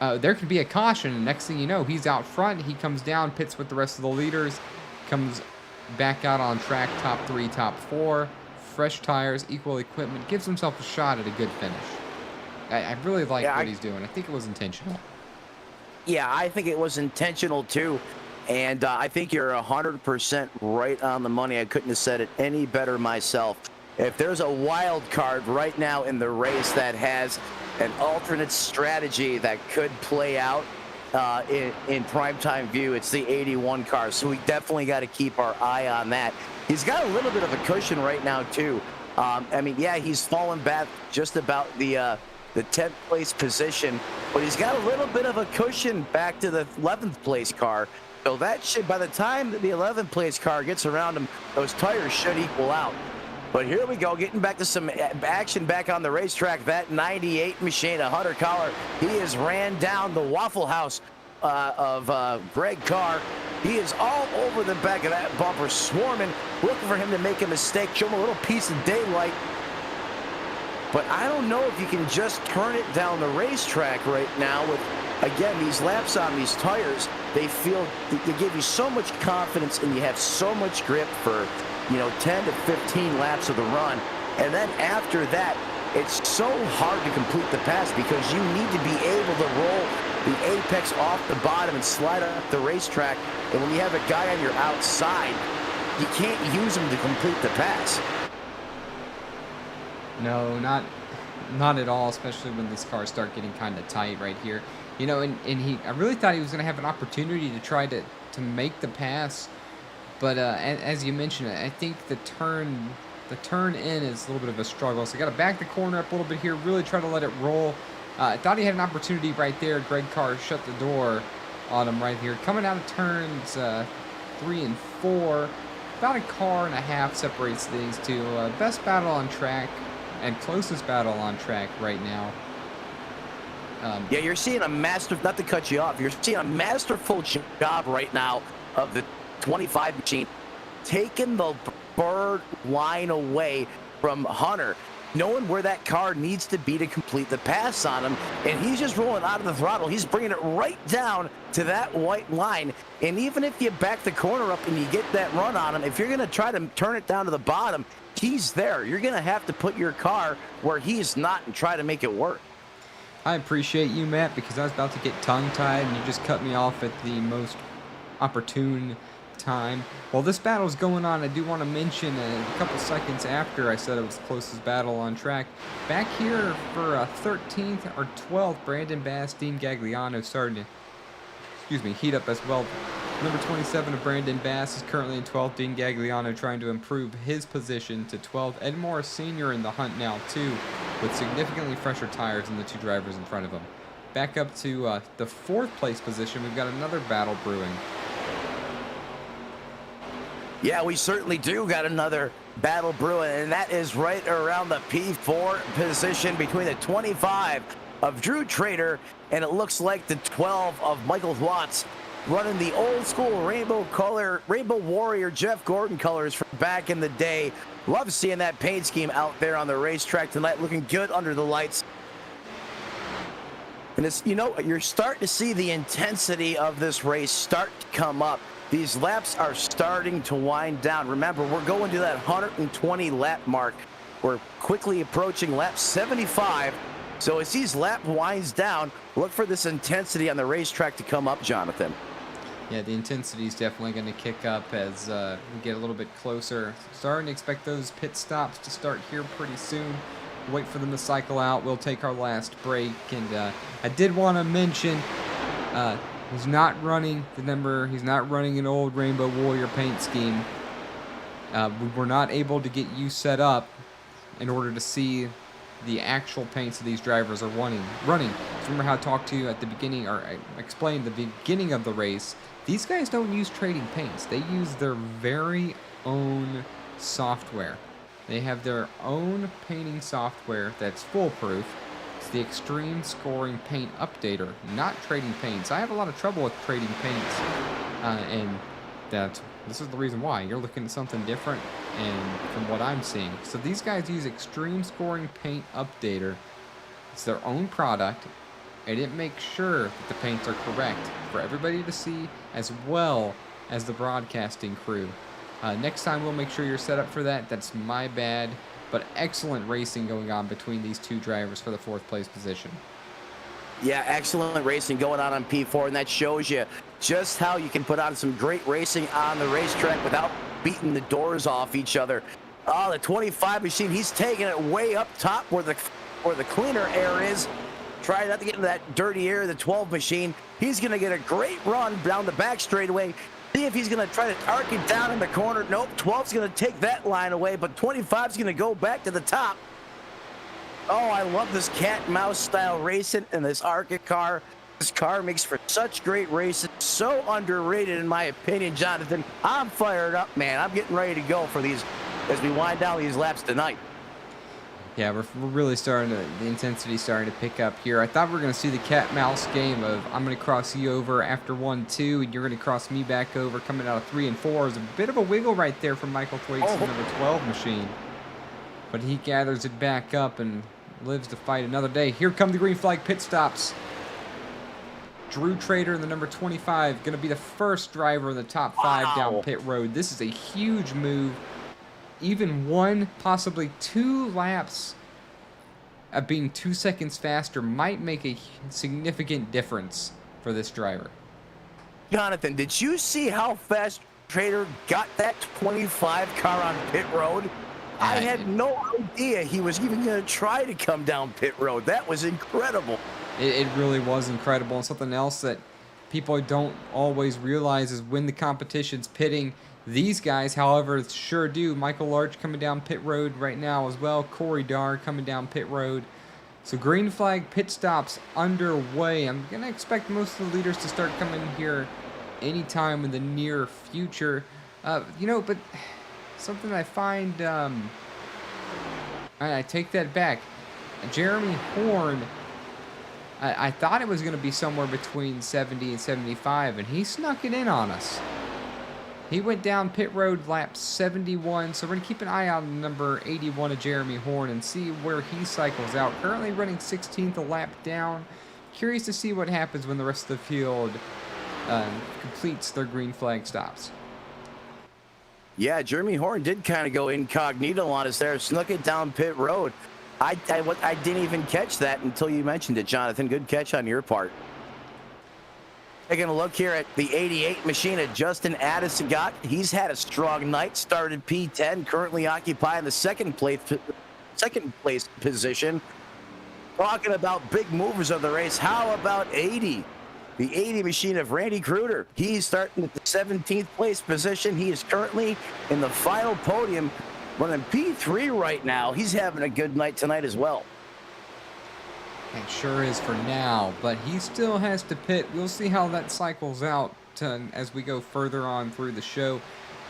There could be a caution, and next thing you know, he's out front. He comes down, pits with the rest of the leaders, comes back out on track, top 3, top 4, fresh tires, equal equipment, gives himself a shot at a good finish. I really like what he's doing. I think it was intentional. Yeah, I think it was intentional too. And I think you're 100% right on the money. I couldn't have said it any better myself. If there's a wild card right now in the race that has an alternate strategy that could play out in primetime view, it's the 81 car. So we definitely got to keep our eye on that. He's got a little bit of a cushion right now too. I mean, yeah, he's fallen back just about the 10th place position, but he's got a little bit of a cushion back to the 11th place car. So that should, by the time that the 11th place car gets around him, those tires should equal out. But here we go, getting back to some action back on the racetrack. That 98 machine, a Hunter Collar, he has ran down the Waffle House of Greg Carr. He is all over the back of that bumper, swarming, looking for him to make a mistake, show him a little piece of daylight. But I don't know if you can just turn it down the racetrack right now with, again, these laps on these tires. They give you so much confidence, and you have so much grip for, 10 to 15 laps of the run. And then after that, it's so hard to complete the pass because you need to be able to roll the apex off the bottom and slide up the racetrack. And when you have a guy on your outside, you can't use him to complete the pass. No, not at all, especially when these cars start getting kind of tight right here. I really thought he was going to have an opportunity to try to make the pass. But as you mentioned, I think the turn in is a little bit of a struggle. So you got to back the corner up a little bit here, really try to let it roll. I thought he had an opportunity right there. Greg Carr shut the door on him right here. Coming out of turns 3 and 4, about a car and a half separates these two. Best battle on track and closest battle on track right now. Yeah, you're seeing not to cut you off, you're seeing a masterful job right now of the 25 machine, taking the bird line away from Hunter, knowing where that car needs to be to complete the pass on him, and he's just rolling out of the throttle. He's bringing it right down to that white line, and even if you back the corner up and you get that run on him, if you're going to try to turn it down to the bottom, he's there. You're going to have to put your car where he's not and try to make it work. I appreciate you, Matt, because I was about to get tongue-tied, and you just cut me off at the most opportune time. While this battle is going on, I do want to mention a couple seconds after I said it was the closest battle on track. Back here for 13th or 12th, Brandon Bass, Dean Gagliano starting to heat up as well. Number 27 of Brandon Bass is currently in 12th. Dean Gagliano trying to improve his position to 12th. Ed Morris Sr. in the hunt now, too, with significantly fresher tires than the two drivers in front of him. Back up to the 4th place position, we've got another battle brewing. Yeah, we certainly do got another battle brewing, and that is right around the P4 position between the 25 of Drew Trader, and it looks like the 12 of Michael Watts, running the old school rainbow warrior Jeff Gordon colors from back in the day. Love seeing that paint scheme out there on the racetrack tonight, looking good under the lights. And it's, you're starting to see the intensity of this race start to come up. These laps are starting to wind down. Remember, we're going to that 120 lap mark. We're quickly approaching lap 75. So as these lap winds down, look for this intensity on the racetrack to come up, Jonathan. Yeah, the intensity is definitely going to kick up as we get a little bit closer. Starting to expect those pit stops to start here pretty soon. Wait for them to cycle out. We'll take our last break. And I did want to mention he's not running an old Rainbow Warrior paint scheme. We were not able to get you set up in order to see the actual paints that these drivers are running. So remember how I talked to you at the beginning, or I explained the beginning of the race. These guys don't use trading paints. They use their very own software. They have their own painting software that's foolproof. It's the Extreme Scoring Paint Updater, not trading paints. I have a lot of trouble with trading paints, and this is the reason why. You're looking at something different, and from what I'm seeing. So these guys use Extreme Scoring Paint Updater. It's their own product, and it makes sure that the paints are correct for everybody to see, as well as the broadcasting crew. Next time we'll make sure you're set up for that. That's my bad, but excellent racing going on between these two drivers for the 4th place position. Yeah, excellent racing going on P4, and that shows you just how you can put on some great racing on the racetrack without beating the doors off each other. Oh, the 25 machine, he's taking it way up top where the cleaner air is. Try not to get into that dirty air of the 12 machine. He's going to get a great run down the back straightaway. See if he's going to try to arc it down in the corner. Nope, 12's going to take that line away, but 25's going to go back to the top. Oh, I love this cat and mouse style racing in this ARCA car. This car makes for such great racing. So underrated in my opinion, Jonathan. I'm fired up, man. I'm getting ready to go for these as we wind down these laps tonight. Yeah, we're really starting to, the intensity's starting to pick up here. I thought we were going to see the cat-mouse game of I'm going to cross you over after 1-2, and you're going to cross me back over coming out of 3 and 4. There's a bit of a wiggle right there from Michael Thwaites' number 12 machine. But he gathers it back up and lives to fight another day. Here come the green flag pit stops. Drew Trader in the number 25, going to be the first driver in the top 5 down pit road. This is a huge move. Even 1, possibly 2 laps of being 2 seconds faster might make a significant difference for this driver. Jonathan, did you see how fast Trader got that 25 car on pit road? I had no idea he was even going to try to come down pit road. That was incredible. It really was incredible. And something else that people don't always realize is when the competition's pitting, these guys, however, sure do. Michael Larch coming down pit road right now as well. Corey Darr coming down pit road. So green flag pit stops underway. I'm going to expect most of the leaders to start coming here anytime in the near future. But something I find, I take that back. Jeremy Horn, I thought it was going to be somewhere between 70 and 75, and he snuck it in on us. He went down pit road lap 71, so we're going to keep an eye on number 81 of Jeremy Horn and see where he cycles out. Currently running 16th a lap down. Curious to see what happens when the rest of the field completes their green flag stops. Yeah, Jeremy Horn did kind of go incognito on us there, snuck it down pit road. I didn't even catch that until you mentioned it, Jonathan. Good catch on your part. Taking a look here at the 88 machine that Justin Addison got. He's had a strong night, started P10, currently occupying the second place position. Talking about big movers of the race, how about 80? The 80 machine of Randy Kruder. He's starting at the 17th place position. He is currently in the final podium, running P3 right now. He's having a good night tonight as well. It sure is for now, but he still has to pit. We'll see how that cycles out as we go further on through the show.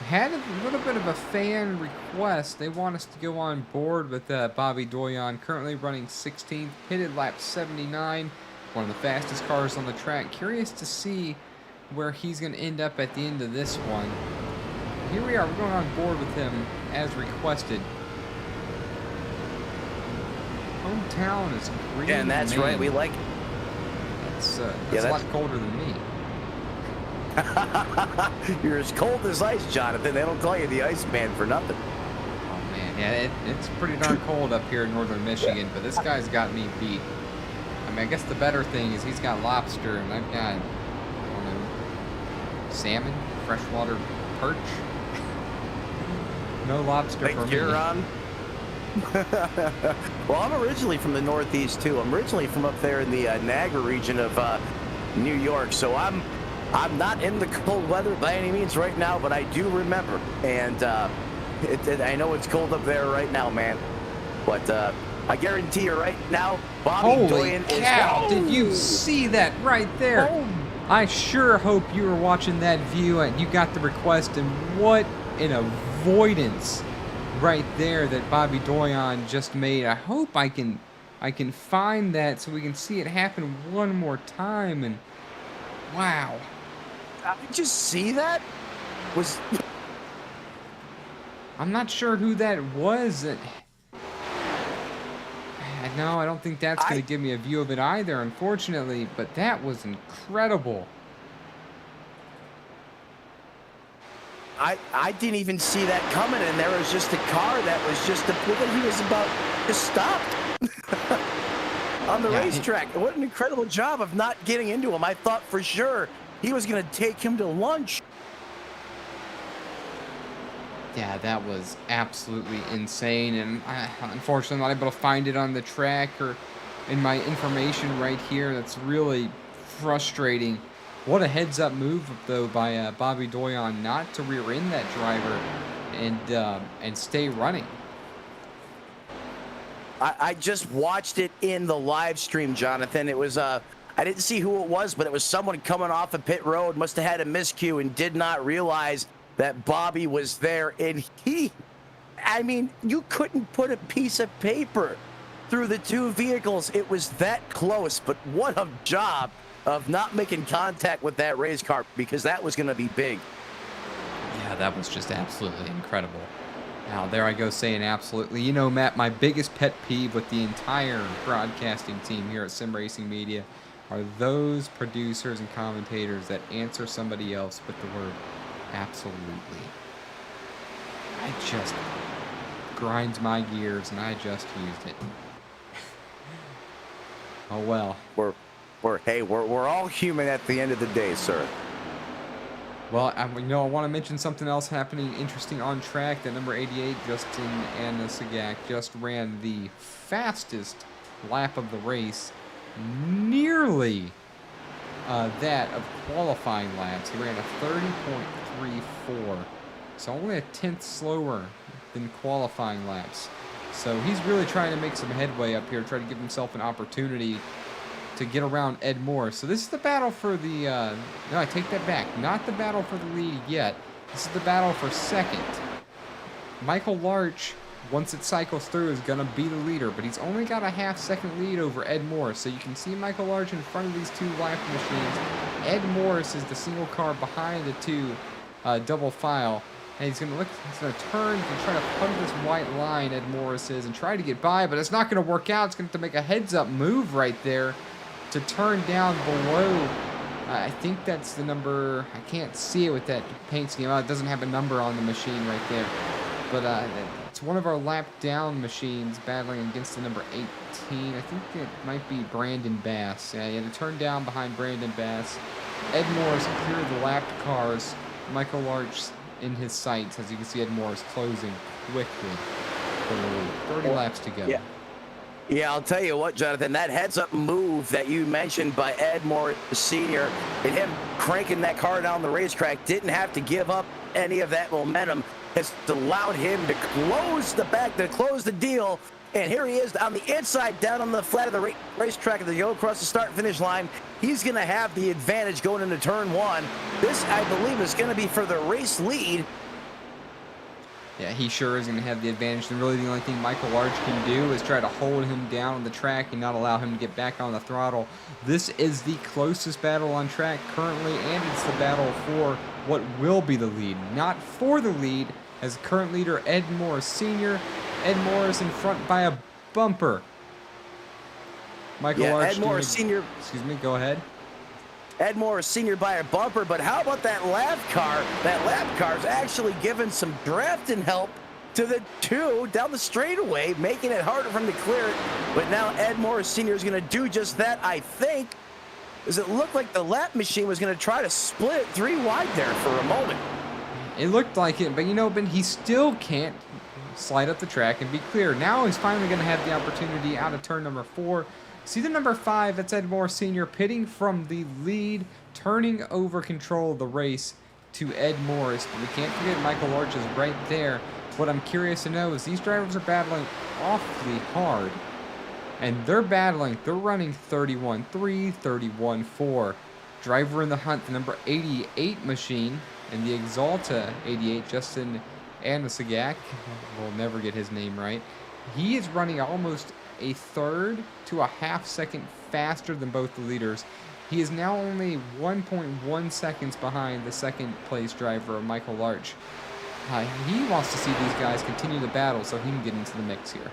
Had a little bit of a fan request. They want us to go on board with Bobby Doyon, currently running 16th, pitted lap 79, one of the fastest cars on the track. Curious to see where he's going to end up at the end of this one. Here we are. We're going on board with him as requested. Hometown is green. Yeah, and that's right. We like it. That's a lot colder than me. You're as cold as ice, Jonathan. They don't call you the Iceman for nothing. Oh, man. Yeah, it's pretty darn cold up here in northern Michigan, but this guy's got me beat. I mean, I guess the better thing is he's got lobster, and I've got, I don't know, salmon, freshwater perch. No lobster for me. Huron. Well, I'm originally from the Northeast too. I'm originally from up there in the Niagara region of New York, so I'm not in the cold weather by any means right now, but I do remember, and I know it's cold up there right now, man. But I guarantee you right now, Bobby Holy Doyen cow, is... did you see that right there? Oh. I sure hope you were watching that view and you got the request, and what an avoidance right there that Bobby Doyen just made. I hope I can find that so we can see it happen one more time. And wow. Did you see that? I'm not sure who that was. No, I don't think that's going to give me a view of it either, unfortunately, but that was incredible. I didn't even see that coming, and there was just a car that was just he was about to stop on the racetrack. What an incredible job of not getting into him. I thought for sure he was going to take him to lunch. Yeah, that was absolutely insane, and unfortunately I'm not able to find it on the track or in my information right here. That's really frustrating. What a heads-up move, though, by Bobby Doyen not to rear-end that driver and stay running. I just watched it in the live stream, Jonathan. It was I didn't see who it was, but it was someone coming off of pit road, must have had a miscue and did not realize that Bobby was there. And I mean, you couldn't put a piece of paper through the two vehicles. It was that close, but what a job of not making contact with that race car, because that was going to be big. Yeah, that was just absolutely incredible. Now, there I go saying absolutely. You know, Matt, my biggest pet peeve with the entire broadcasting team here at Sim Racing Media are those producers and commentators that answer somebody else with the word absolutely. I just grinds my gears, and I just used it. Oh well. We're all human at the end of the day, sir. Well, I want to mention something else happening interesting on track. That number 88, Justin Anasagak, just ran the fastest lap of the race, nearly that of qualifying laps. He ran a 30.34, so only a tenth slower than qualifying laps. So he's really trying to make some headway up here, try to give himself an opportunity to get around Ed Morris. So this is the battle for the, no, I take that back. Not the battle for the lead yet. This is the battle for second. Michael Larch, once it cycles through, is going to be the leader, but he's only got a half-second lead over Ed Morris. So you can see Michael Larch in front of these two lap machines. Ed Morris is the single car behind the two double file. And he's going to turn and try to punt this white line, Ed Morris is, and try to get by, but it's not going to work out. It's going to have to make a heads-up move right there to turn down below. I think that's the number. I can't see it with that paint scheme. It doesn't have a number on the machine right there. But it's one of our lap down machines battling against the number 18. I think it might be Brandon Bass. Yeah, he had to turn down behind Brandon Bass. Ed Morris cleared the lapped cars. Michael Larch in his sights. As you can see, Ed Morris closing quickly for the lead. 30 laps to go. Yeah, I'll tell you what, Jonathan, that heads-up move that you mentioned by Ed Morris Sr. and him cranking that car down the racetrack didn't have to give up any of that momentum. It's allowed him to close the deal. And here he is on the inside, down on the flat of the racetrack as they go across the start-finish line. He's going to have the advantage going into turn one. This, I believe, is going to be for the race lead. Yeah, he sure is going to have the advantage. And really the only thing Michael Larch can do is try to hold him down on the track and not allow him to get back on the throttle. This is the closest battle on track currently, and it's the battle for what will be the lead. Not for the lead, as current leader Ed Morris Sr. Ed Morris in front by a bumper. Michael Larch. Ed Morris Sr. Excuse me, go ahead. Ed Morris Sr. by a bumper, but how about that lap car? That lap car's actually giving some drafting help to the two down the straightaway, making it harder for him to clear it. But now Ed Morris Sr. is going to do just that, I think. Does it look like the lap machine was going to try to split it three wide there for a moment? It looked like it, but but he still can't slide up the track and be clear. Now he's finally going to have the opportunity out of turn number 4. See the number 5, that's Ed Morris Sr. pitting from the lead, turning over control of the race to Ed Morris. But we can't forget Michael Larch is right there. What I'm curious to know is these drivers are battling awfully hard And they're battling. They're running 31-3, 31-4. Driver in the hunt, the number 88 machine, and the Exalta 88, Justin Anasagak, we'll never get his name right. He is running almost a third to a half second faster than both the leaders. He is now only 1.1 seconds behind the second place driver, Michael Larch. He wants to see these guys continue the battle so he can get into the mix here.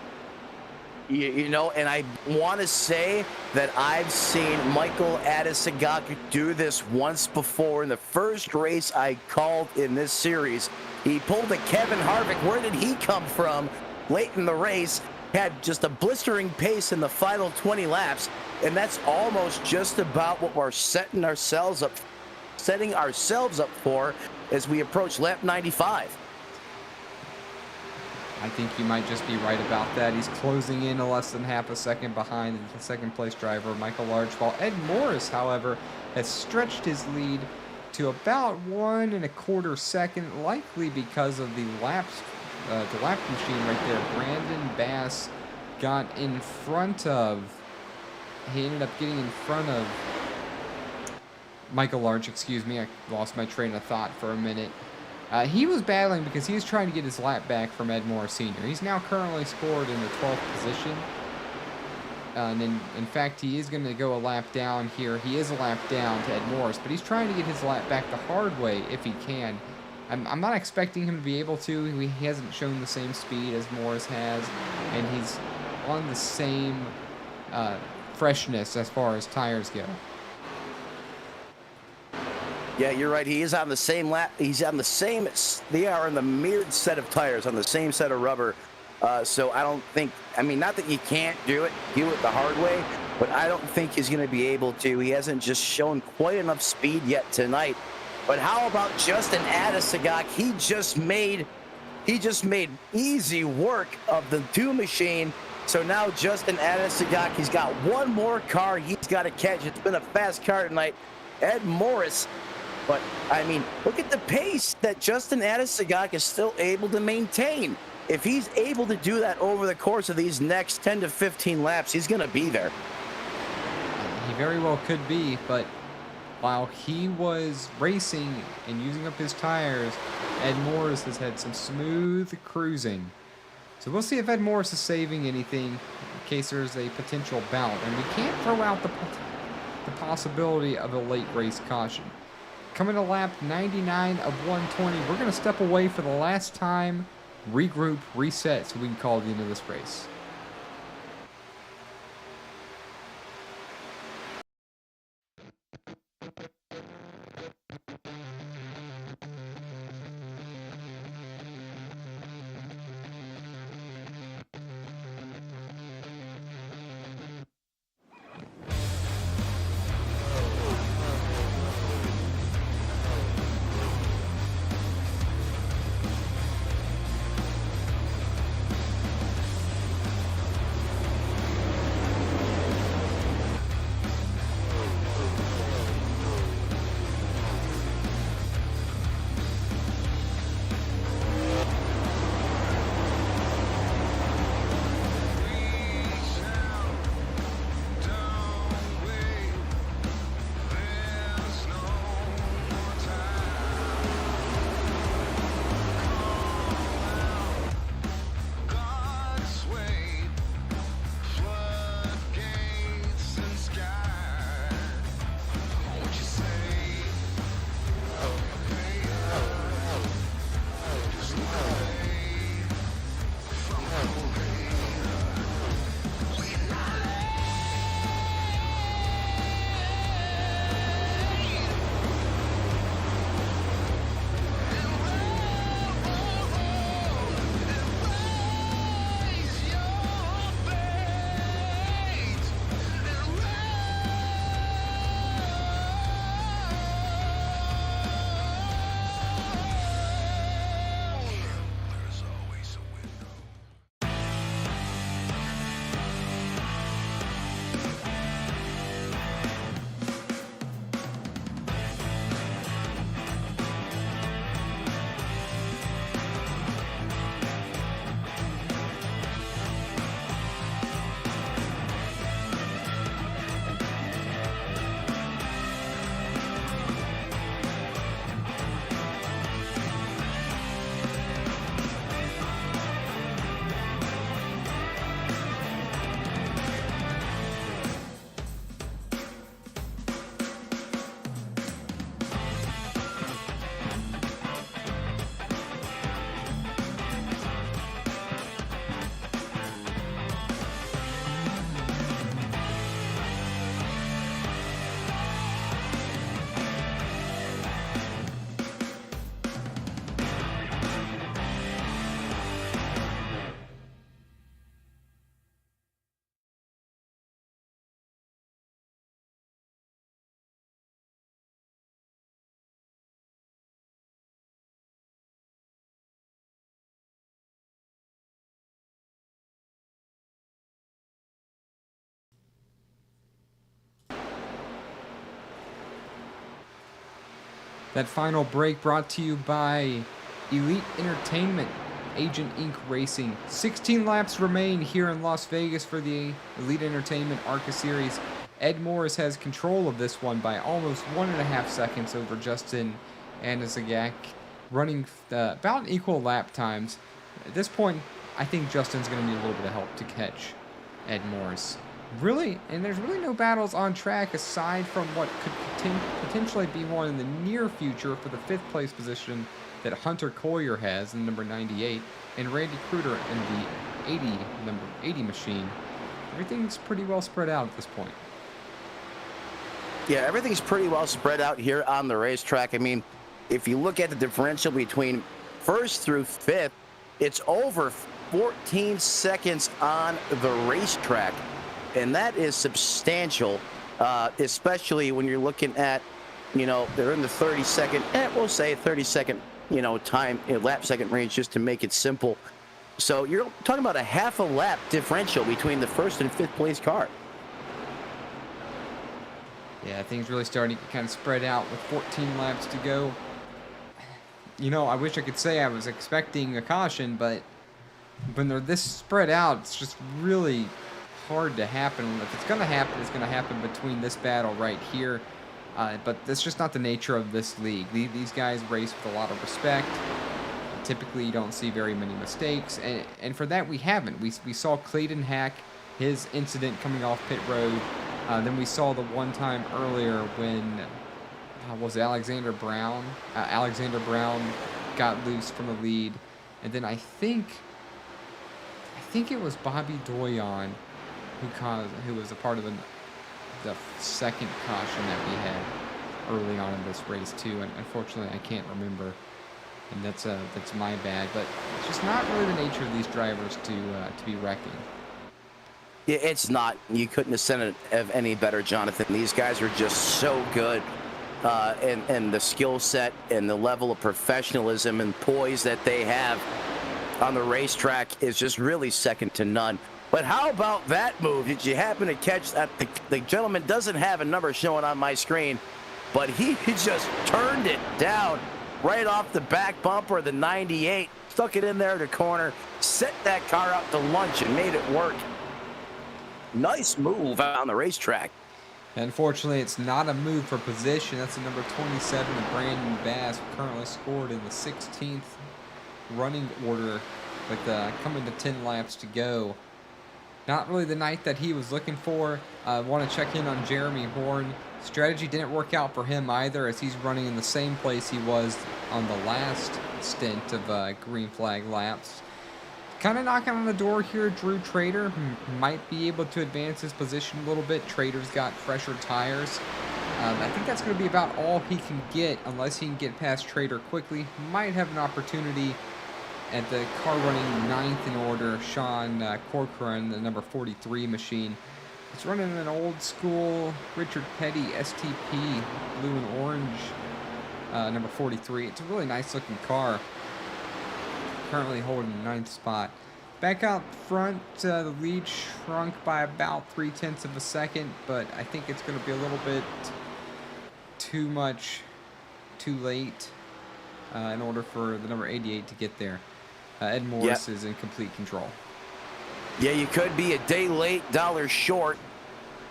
You know, and I want to say that I've seen Michael Adesagak do this once before in the first race I called in this series. He pulled a Kevin Harvick. Where did he come from? Late in the race, had just a blistering pace in the final 20 laps, and that's almost just about what we're setting ourselves up for as we approach lap 95. I think you might just be right about that. He's closing in a less than half a second behind the second place driver, Michael Larch, while Ed Morris, however, has stretched his lead to about 1 1/4 second, likely because of the lap machine right there. Brandon Bass got in front of, he ended up getting in front of Michael Larch, excuse me. I lost my train of thought for a minute. He was battling because he was trying to get his lap back from Ed Morris Sr. He's now currently scored in the 12th position. And in fact, he is going to go a lap down here. He is a lap down to Ed Morris, but he's trying to get his lap back the hard way if he can. I'm not expecting him to be able to. He hasn't shown the same speed as Morris has, and he's on the same freshness as far as tires go. Yeah, you're right. He is on the same lap. He's on the same. They are on the mirrored set of tires on the same set of rubber. So I don't think. I mean, not that you can't do it the hard way, but I don't think he's going to be able to. He hasn't just shown quite enough speed yet tonight. But how about Justin Adesagak? He just made easy work of the 2 machine. So now Justin Adesagak, he's got one more car he's got to catch. It's been a fast car tonight. Ed Morris. But, I mean, look at the pace that Justin Adesagak is still able to maintain. If he's able to do that over the course of these next 10 to 15 laps, he's going to be there. He very well could be, but while he was racing and using up his tires, Ed Morris has had some smooth cruising. So we'll see if Ed Morris is saving anything in case there's a potential bout. And we can't throw out the possibility of a late race caution. Coming to lap 99 of 120, we're going to step away for the last time, regroup, reset, so we can call the end of this race. That final break brought to you by Elite Entertainment, Agent Inc. Racing. 16 laps remain here in Las Vegas for the Elite Entertainment ARCA Series. Ed Morris has control of this one by almost 1.5 seconds over Justin Anasagak, running about equal lap times. At this point, I think Justin's going to need a little bit of help to catch Ed Morris. Really, and there's really no battles on track aside from what could potentially be one in the near future for the 5th place position that Hunter Collier has in number 98, and Randy Kruder in the number 80 machine. Everything's pretty well spread out at this point. Yeah, everything's pretty well spread out here on the racetrack. I mean, if you look at the differential between 1st through 5th, it's over 14 seconds on the racetrack. And that is substantial, especially when you're looking at, they're in the 30-second, we'll say 30-second, time, lap second range, just to make it simple. So you're talking about a half a lap differential between the 1st and 5th place car. Yeah, things really starting to kind of spread out with 14 laps to go. I wish I could say I was expecting a caution, but when they're this spread out, it's just really hard to happen. If it's going to happen, it's going to happen between this battle right here. But that's just not the nature of this league. These guys race with a lot of respect. Typically, you don't see very many mistakes. And for that, we haven't. We saw Clayton Hack, his incident coming off pit road. Then we saw the one time earlier when, was it Alexander Brown? Alexander Brown got loose from the lead. And then I think it was Bobby Doyon who was a part of the second caution that we had early on in this race too, and unfortunately I can't remember, and that's my bad. But it's just not really the nature of these drivers to be wrecking. Yeah, it's not. You couldn't have said it any better, Jonathan. These guys are just so good, and the skill set and the level of professionalism and poise that they have on the racetrack is just really second to none. But how about that move? Did you happen to catch that? The gentleman doesn't have a number showing on my screen, but he just turned it down right off the back bumper of the 98, stuck it in there to the corner, set that car out to lunch and made it work. Nice move on the racetrack. Unfortunately, it's not a move for position. That's the number 27 of Brandon Bass, currently scored in the 16th running order with coming to 10 laps to go. Not really the night that he was looking for. I want to check in on Jeremy Horn. Strategy didn't work out for him either, as he's running in the same place he was on the last stint of green flag laps. Kind of knocking on the door here, Drew Trader might be able to advance his position a little bit. Trader's got fresher tires. I think that's going to be about all he can get, unless he can get past Trader quickly. Might have an opportunity at the car running 9th in order, Sean Corcoran, the number 43 machine. It's running an old school Richard Petty STP, blue and orange, number 43. It's a really nice looking car. Currently holding the 9th spot. Back out front, the lead shrunk by about 0.3 of a second, but I think it's going to be a little bit too late in order for the number 88 to get there. Ed Morris is in complete control. Yeah, you could be a day late, dollar short,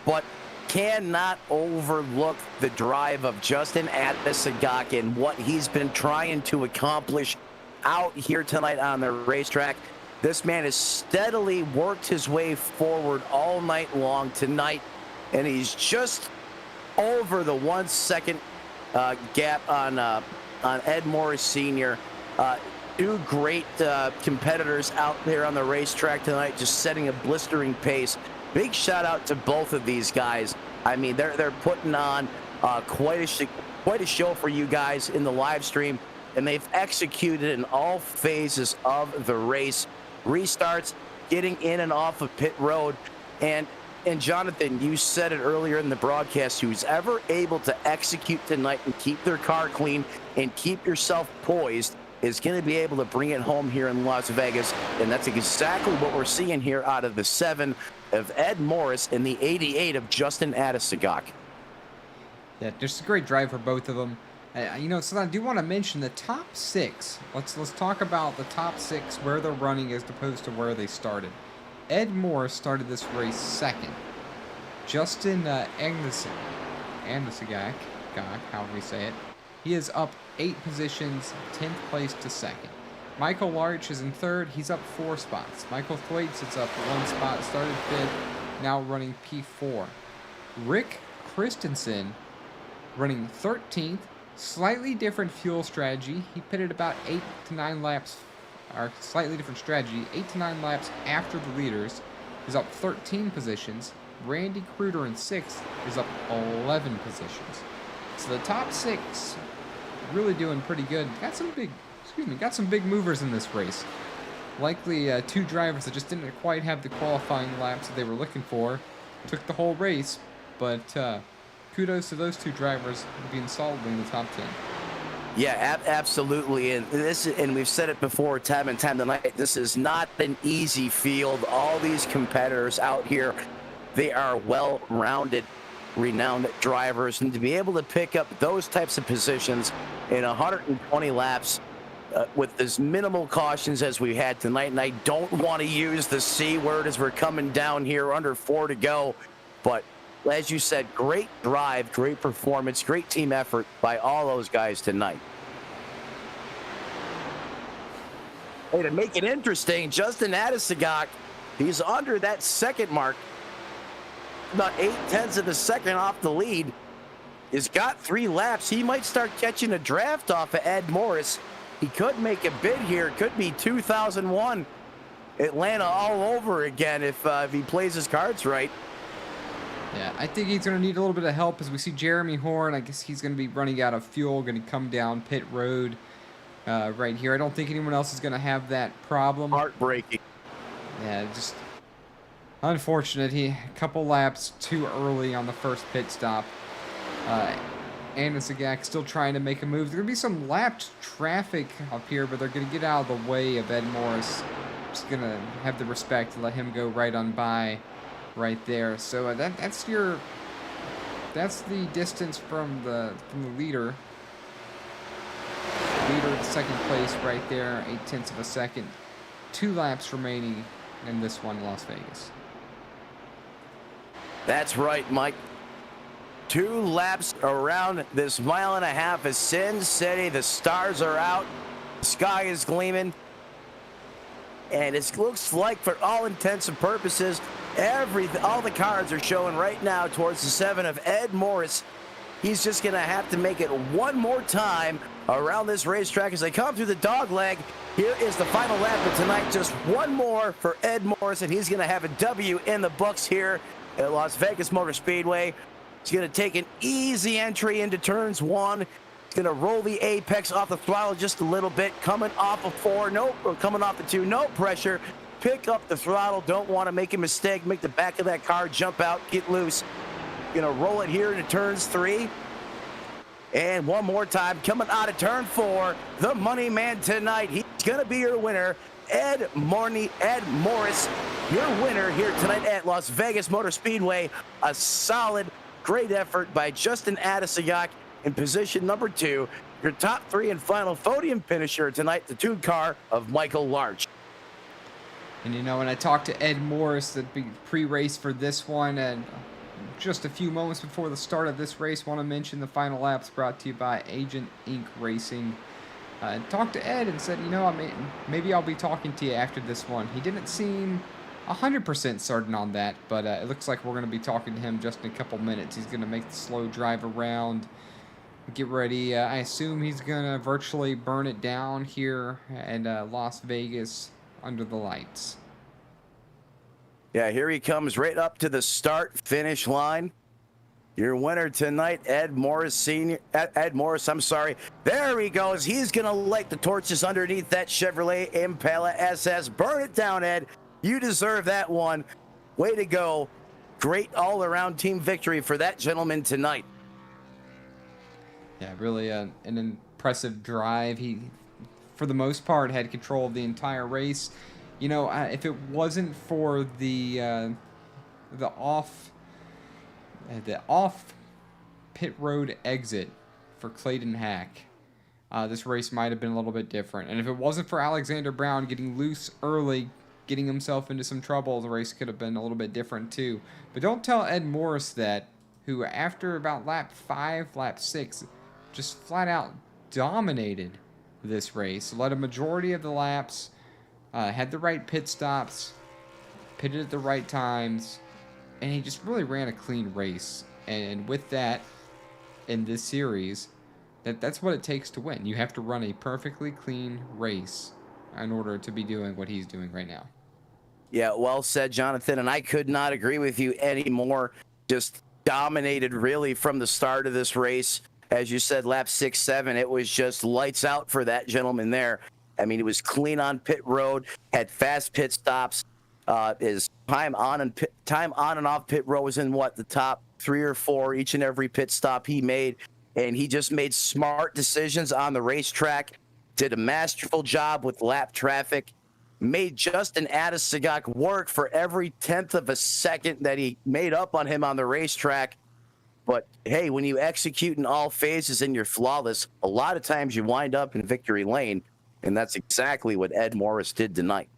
but cannot overlook the drive of Justin Atasagak and what he's been trying to accomplish out here tonight on the racetrack. This man has steadily worked his way forward all night long tonight, and he's just over the 1 second gap on Ed Morris Sr. Two great competitors out there on the racetrack tonight, just setting a blistering pace. Big shout out to both of these guys. I mean, they're putting on quite a show for you guys in the live stream, and they've executed in all phases of the race. Restarts, getting in and off of pit road, and Jonathan, you said it earlier in the broadcast, who's ever able to execute tonight and keep their car clean and keep yourself poised is going to be able to bring it home here in Las Vegas. And that's exactly what we're seeing here out of the 7 of Ed Morris and the 88 of Justin Atasagak. Yeah, just a great drive for both of them. So I do want to mention the top 6. Let's talk about the top 6, where they're running as opposed to where they started. Ed Morris started this race second. Justin Andesagak, however we say it, he is up 8 positions, 10th place to second. Michael Larch is in third. He's up 4 spots. Michael Thwaites is up 1 spot, started 5th, now running P4. Rick Christensen running 13th. Slightly different fuel strategy. He pitted about 8 to 9 laps, or slightly different strategy, 8 to 9 laps after the leaders. He's up 13 positions. Randy Kruder in 6th is up 11 positions. So the top 6 really doing pretty good. Got some big movers in this race. Likely 2 drivers that just didn't quite have the qualifying laps that they were looking for. Took the whole race, but kudos to those 2 drivers being solidly in the top 10. Yeah, absolutely. And we've said it before time and time tonight. This is not an easy field. All these competitors out here, they are well-rounded, renowned drivers. And to be able to pick up those types of positions in 120 laps with as minimal cautions as we had tonight, and I don't want to use the C word as we're coming down here under 4 to go, but as you said, great drive, great performance, great team effort by all those guys tonight. Hey, to make it interesting, Justin Adesagak, he's under that second mark, about 0.8 of a second off the lead. He's got 3 laps. He might start catching a draft off of Ed Morris. He could make a bid here. It could be 2001 Atlanta all over again if he plays his cards right. Yeah, I think he's going to need a little bit of help as we see Jeremy Horn. I guess he's going to be running out of fuel, going to come down pit road right here. I don't think anyone else is going to have that problem. Heartbreaking. Yeah, just unfortunate. A couple laps too early on the first pit stop. Andesagak still trying to make a move. There's going to be some lapped traffic up here, but they're going to get out of the way of Ed Morris. Just going to have the respect to let him go right on by. Right there, so that's the distance from the leader. Leader in second place right there, 0.8 of a second. 2 laps remaining in this one, Las Vegas. That's right, Mike. 2 laps around this 1.5 miles of Sin City. The stars are out. The sky is gleaming. And it looks like, for all intents and purposes, all the cards are showing right now towards the 7 of Ed Morris. He's just going to have to make it one more time around this racetrack as they come through the dog leg. Here is the final lap of tonight. Just one more for Ed Morris, and he's going to have a W in the books here at Las Vegas Motor Speedway. He's going to take an easy entry into turns 1. He's going to roll the apex off the throttle just a little bit. Coming off of 4, coming off the 2, no pressure. Pick up the throttle. Don't want to make a mistake. Make the back of that car jump out, get loose. Gonna roll it here into turns 3. And one more time, coming out of turn 4, the money man tonight. He's gonna be your winner. Ed Morris, your winner here tonight at Las Vegas Motor Speedway. A solid, great effort by Justin Adesagak in position number 2. Your top 3 and final podium finisher tonight, the 2 car of Michael Larch. And when I talked to Ed Morris, the pre-race for this one, and just a few moments before the start of this race, want to mention the final laps brought to you by Agent Inc. Racing. Talked to Ed and said, maybe I'll be talking to you after this one. He didn't seem 100% certain on that, but it looks like we're going to be talking to him just in a couple minutes. He's going to make the slow drive around, get ready. I assume he's going to virtually burn it down here at Las Vegas under the lights. Yeah, here he comes right up to the start-finish line. Your winner tonight, Ed Morris, I'm sorry. There he goes. He's going to light the torches underneath that Chevrolet Impala SS. Burn it down, Ed. You deserve that one. Way to go. Great all-around team victory for that gentleman tonight. Yeah, really an impressive drive. He, for the most part, had control of the entire race. If it wasn't for the off pit road exit for Clayton Hack, this race might have been a little bit different. And if it wasn't for Alexander Brown getting loose early, getting himself into some trouble, the race could have been a little bit different too. But don't tell Ed Morris that, who after about lap 5, lap 6, just flat out dominated this race. Led a majority of the laps, had the right pit stops, pitted at the right times, and he just really ran a clean race. And with that, in this series, that's what it takes to win. You have to run a perfectly clean race in order to be doing what he's doing right now. Yeah, well said, Jonathan, and I could not agree with you anymore. Just dominated really from the start of this race. As you said, lap 6, 7, it was just lights out for that gentleman there. I mean, it was clean on pit road, had fast pit stops. His time on and off pit road was in the top 3 or 4 each and every pit stop he made, and he just made smart decisions on the racetrack. Did a masterful job with lap traffic. Made Justin Adesagak work for every 10th of a second that he made up on him on the racetrack. But hey, when you execute in all phases and you're flawless, a lot of times you wind up in victory lane, and that's exactly what Ed Morris did tonight.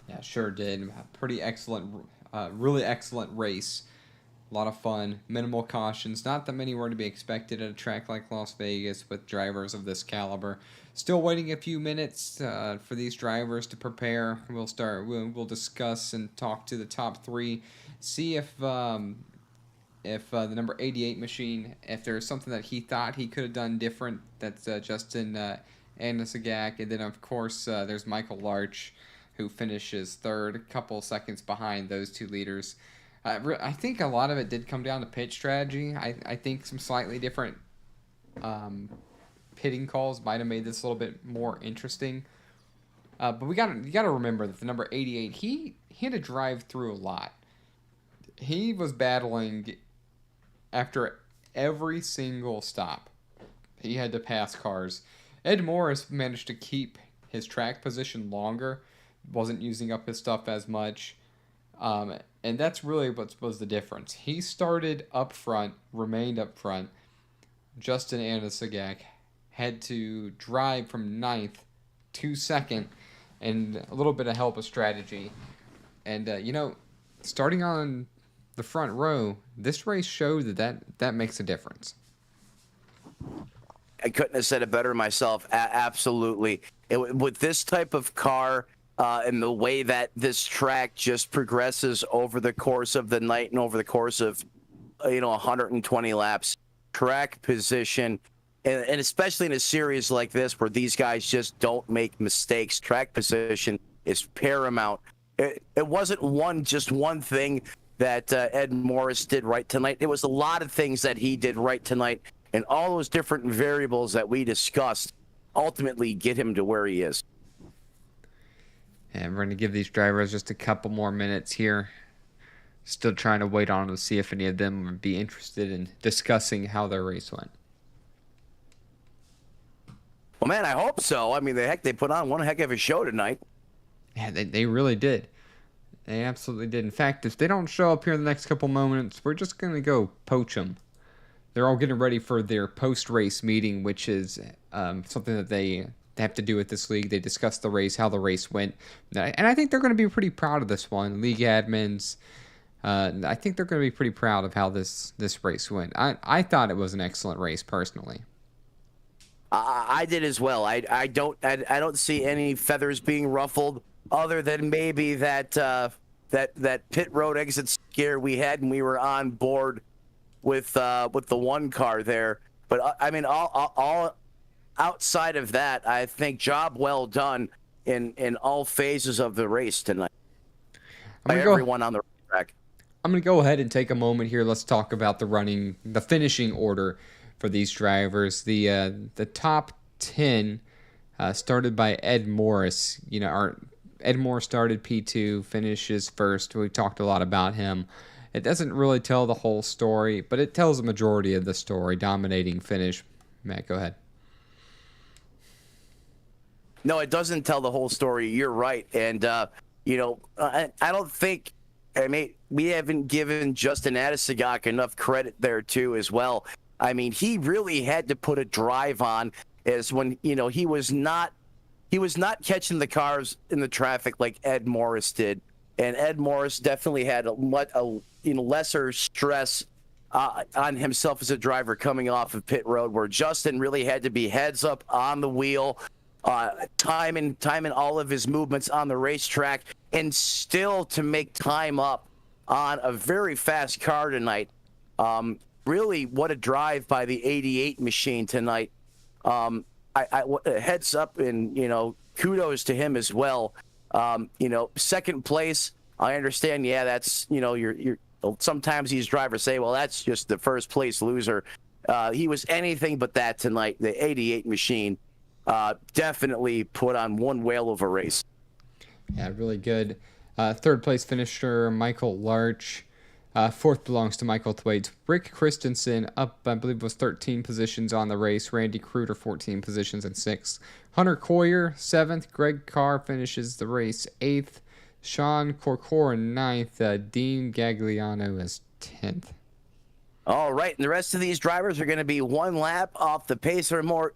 Yeah, sure did. Pretty excellent, really excellent race. A lot of fun, minimal cautions. Not that many were to be expected at a track like Las Vegas with drivers of this caliber. Still waiting a few minutes for these drivers to prepare. We'll discuss and talk to the top 3. See if the number 88 machine, if there's something that he thought he could have done different. That's Justin Adesagak. And then, of course, there's Michael Larch, who finishes third, a couple seconds behind those 2 leaders. I think a lot of it did come down to pit strategy. I think some slightly different pitting calls might have made this a little bit more interesting. But you got to remember that the number 88, he had to drive through a lot. He was battling after every single stop. He had to pass cars. Ed Morris managed to keep his track position longer, wasn't using up his stuff as much. And that's really what was the difference. He started up front, remained up front. Justin Adesagak had to drive from 9th to 2nd, and a little bit of help of strategy. And, starting on the front row, this race showed that makes a difference. I couldn't have said it better myself. Absolutely. With this type of car, and the way that this track just progresses over the course of the night and over the course of 120 laps, track position, and especially in a series like this where these guys just don't make mistakes, track position is paramount. It wasn't just one thing that Ed Morris did right tonight. It was a lot of things that he did right tonight, and all those different variables that we discussed ultimately get him to where he is. And we're going to give these drivers just a couple more minutes here. Still trying to wait on them to see if any of them would be interested in discussing how their race went. Well, man, I hope so. I mean, they put on one heck of a show tonight. Yeah, they really did. They absolutely did. In fact, if they don't show up here in the next couple moments, we're just going to go poach them. They're all getting ready for their post-race meeting, which is something that they have to do with this league. They discuss the race, how the race went. And I think they're going to be pretty proud of this one. League admins, I think they're going to be pretty proud of how this race went. I thought it was an excellent race, personally. I did as well. I don't see any feathers being ruffled, other than maybe that pit road exit scare we had when we were on board with the one car there. But I mean, all outside of that, I think job well done in all phases of the race tonight by everyone on the track. I'm going to go ahead and take a moment here. Let's talk about the finishing order for these drivers. The top 10 started by Ed Morris. Ed Morris started P2, finishes first. We talked a lot about him. It doesn't really tell the whole story, but it tells the majority of the story. Dominating finish. Matt, go ahead. No, it doesn't tell the whole story. You're right. And, I don't think, we haven't given Justin Adesagak enough credit there, too, as well. I mean, he really had to put a drive on, as when, you know, he was not catching the cars in the traffic like Ed Morris did. And Ed Morris definitely had a lesser stress on himself as a driver coming off of pit road, where Justin really had to be heads up on the wheel, timing all of his movements on the racetrack, and still to make time up on a very fast car tonight. Really, what a drive by the 88 machine tonight. Heads up, and, you know, kudos to him as well. You know, second place, I understand. Yeah, that's, you know, you're sometimes these drivers say, well, that's just the first place loser. He was anything but that tonight. The 88 machine definitely put on one whale of a race. Yeah, really good. Third place finisher, Michael Larch. Fourth belongs to Michael Thwaites. Rick Christensen up, I believe it was 13 positions on the race. Randy Kruger, 14 positions in 6th. Hunter Coyer, 7th. Greg Carr finishes the race 8th. Sean Corcoran, 9th. Dean Gagliano is 10th. All right, and the rest of these drivers are going to be one lap off the pace or more.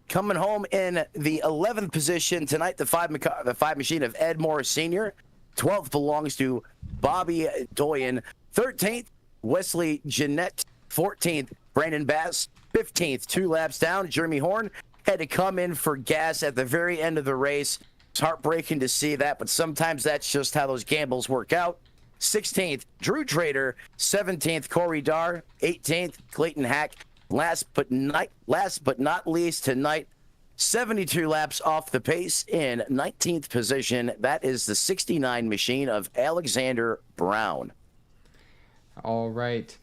Coming home in the 11th position tonight, the five machine of Ed Morris Sr. 12th belongs to Bobby Doyen. 13th, Wesley Jeanette. 14th, Brandon Bass. 15th, 2 laps down, Jeremy Horn had to come in for gas at the very end of the race. It's heartbreaking to see that, but sometimes that's just how those gambles work out. 16th, Drew Trader. 17th, Corey Darr. 18th, Clayton Hack. Last but not least tonight, 72 laps off the pace in 19th position. That is the 69 machine of Alexander Brown. All right.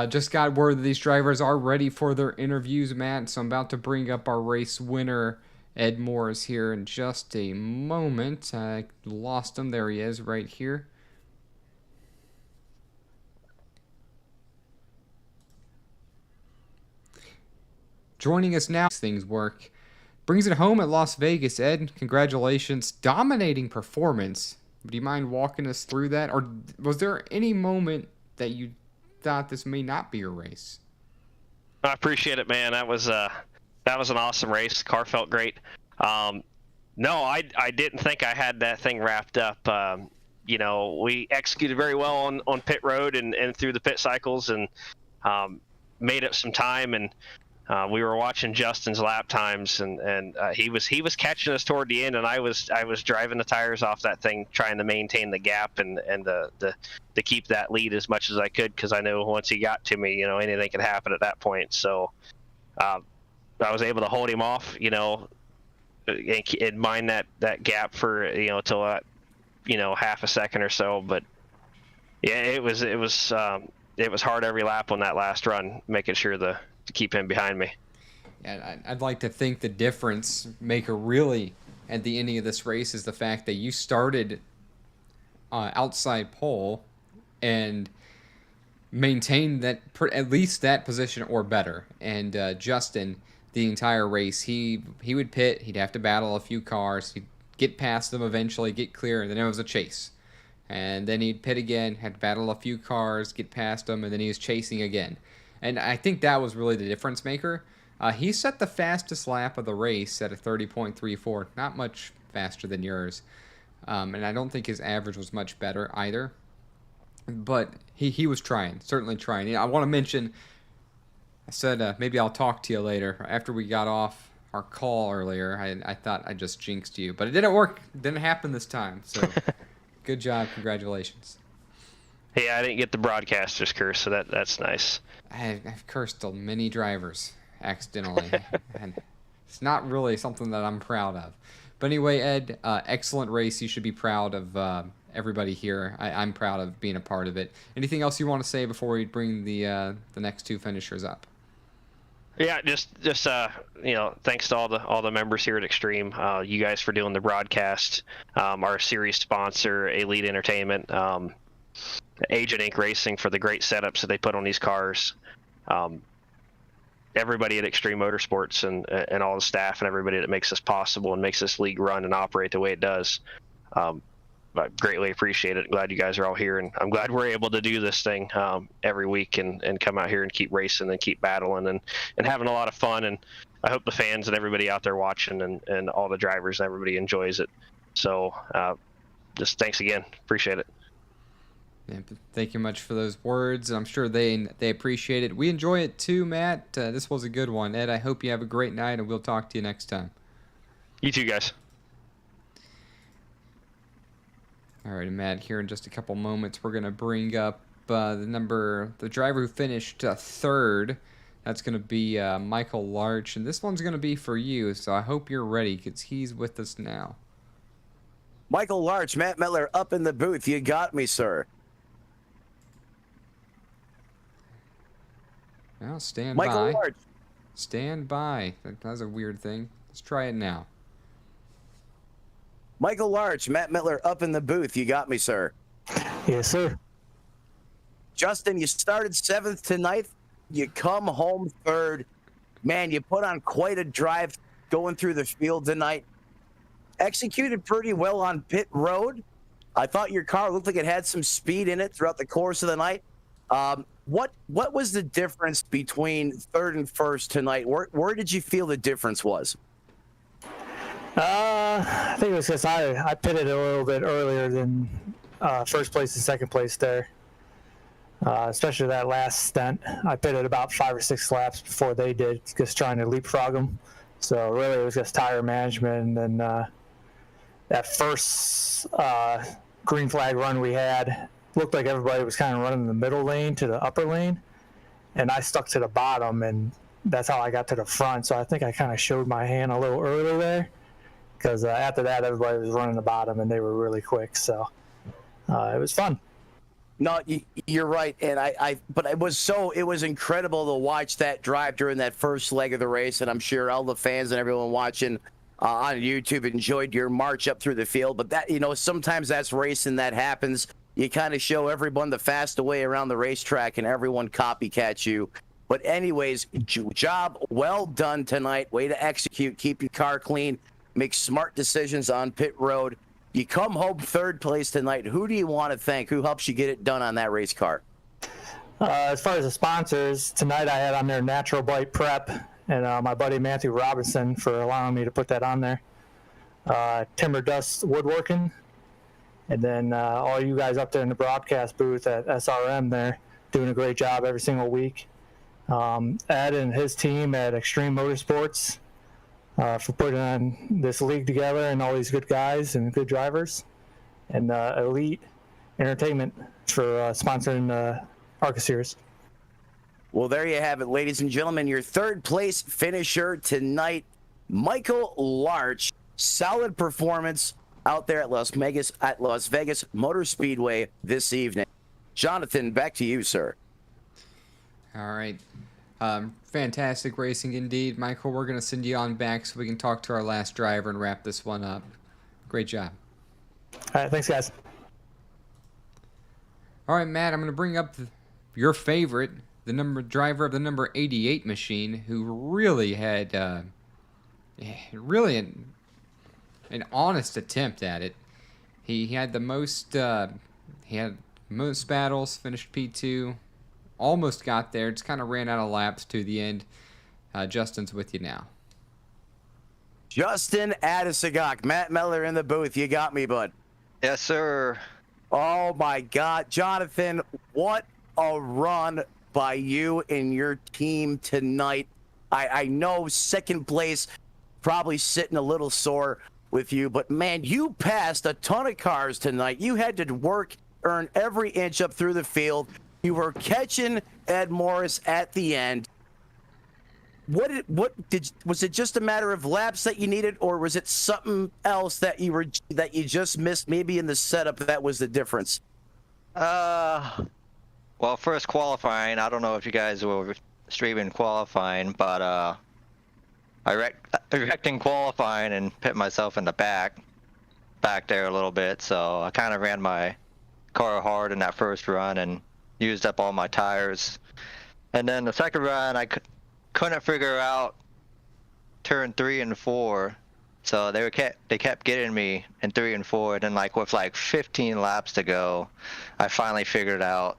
Just got word that these drivers are ready for their interviews, Matt. So I'm about to bring up our race winner, Ed Morris, here in just a moment. I lost him. There he is right here. Joining us now, things work. Brings it home at Las Vegas. Ed, congratulations. Dominating performance. Do you mind walking us through that? Or was there any moment that you thought this may not be your race? I appreciate it, man. That was an awesome race. The car felt great. No, I didn't think I had that thing wrapped up. You know, we executed very well on pit road and through the pit cycles, and made up some time, and we were watching Justin's lap times, and he was catching us toward the end, and I was driving the tires off that thing, trying to maintain the gap and to keep that lead as much as I could, because I know once he got to me, you know, anything could happen at that point. So I was able to hold him off, you know, and mind that gap for, you know, till that, you know, half a second or so. But yeah, it was hard every lap on that last run, making sure to keep him behind me. And I'd like to think the difference maker really at the ending of this race is the fact that you started outside pole and maintained that at least that position or better. And Justin, the entire race, he would pit, he'd have to battle a few cars, he'd get past them eventually, get clear, and then it was a chase. And then he'd pit again, had to battle a few cars, get past them, and then he was chasing again. And I think that was really the difference maker. He set the fastest lap of the race at a 30.34, not much faster than yours. And I don't think his average was much better either. But he was trying, certainly trying. You know, I want to mention, I said maybe I'll talk to you later. After we got off our call earlier, I thought I just jinxed you. But it didn't work. It didn't happen this time. So good job. Congratulations. Hey, I didn't get the broadcaster's curse, so that's nice. I've cursed many drivers accidentally. And it's not really something that I'm proud of. But anyway, Ed, excellent race. You should be proud of everybody here. I'm proud of being a part of it. Anything else you want to say before we bring the next two finishers up? Yeah, just you know, thanks to all the members here at Extreme, you guys for doing the broadcast, our series sponsor, Elite Entertainment, Agent Inc. Racing for the great setups that they put on these cars. Everybody at Extreme Motorsports and all the staff and everybody that makes this possible and makes this league run and operate the way it does. I greatly appreciate it. Glad you guys are all here, and I'm glad we're able to do this thing every week and come out here and keep racing and keep battling and having a lot of fun. And I hope the fans and everybody out there watching and all the drivers and everybody enjoys it. So just thanks again. Appreciate it. Yeah, thank you much for those words. I'm sure they appreciate it. We enjoy it too, Matt. This was a good one. Ed, I hope you have a great night, and we'll talk to you next time. You too, guys. All right, Matt, here in just a couple moments, we're going to bring up the driver who finished third. That's going to be Michael Larch, and this one's going to be for you, so I hope you're ready because he's with us now. Michael Larch, Matt Mettler up in the booth. You got me, sir. Now, stand Michael by. Larch. Stand by. That was a weird thing. Let's try it now. Michael Larch, Matt Mettler up in the booth. You got me, sir. Yes, sir. Justin, you started 7th to 9th. You come home 3rd. Man, you put on quite a drive going through the field tonight. Executed pretty well on pit road. I thought your car looked like it had some speed in it throughout the course of the night. What was the difference between 3rd and 1st tonight? Where did you feel the difference was? I think it was because I pitted a little bit earlier than first place and second place there. Especially that last stint. I pitted about 5 or 6 laps before they did, just trying to leapfrog them. So really it was just tire management. And then that first green flag run we had, looked like everybody was kind of running the middle lane to the upper lane. And I stuck to the bottom, and that's how I got to the front. So I think I kind of showed my hand a little early there. Because after that, everybody was running the bottom, and they were really quick. So it was fun. No, you're right, and but it was incredible to watch that drive during that first leg of the race, and I'm sure all the fans and everyone watching on YouTube enjoyed your march up through the field. But that, sometimes that's racing, that happens. You kind of show everyone the fast way around the racetrack, and everyone copycats you. But anyways, job well done tonight. Way to execute, keep your car clean, make smart decisions on pit road. You come home 3rd place tonight. Who do you want to thank? Who helps you get it done on that race car? As far as the sponsors, tonight I had on there Natural Bite Prep and my buddy Matthew Robinson for allowing me to put that on there. Timber Dust Woodworking, and then all you guys up there in the broadcast booth at SRM there doing a great job every single week. Ed and his team at Extreme Motorsports for putting on this league together, and all these good guys and good drivers, and Elite Entertainment for sponsoring the ARCA series. Well, there you have it, ladies and gentlemen. Your 3rd place finisher tonight, Michael Larch. Solid performance out there at Las Vegas Motor Speedway this evening. Jonathan, back to you, sir. All right. Fantastic racing indeed. Michael, we're going to send you on back so we can talk to our last driver and wrap this one up. Great job. All right, thanks, guys. All right, Matt, I'm going to bring up your favorite, the driver of the number 88 machine, who really had an honest attempt at it. He had the most battles, finished P2. Almost got there, just kind of ran out of laps to the end. Justin's with you now. Justin Adisagok, Matt Mettler in the booth. You got me, bud. Yes, sir. Oh, my God. Jonathan, what a run by you and your team tonight. I know 2nd place probably sitting a little sore with you, but, man, you passed a ton of cars tonight. You had to earn every inch up through the field. You were catching Ed Morris at the end. Was it just a matter of laps that you needed, or was it something else that you just missed, maybe in the setup that was the difference? Well, first qualifying, I don't know if you guys were streaming qualifying, but I wrecked in qualifying and put myself in the back there a little bit, so I kind of ran my car hard in that first run and used up all my tires. And then the second run, I couldn't figure out turn 3 and 4, So they kept getting me in 3 and 4, and then like with like 15 laps to go, I finally figured out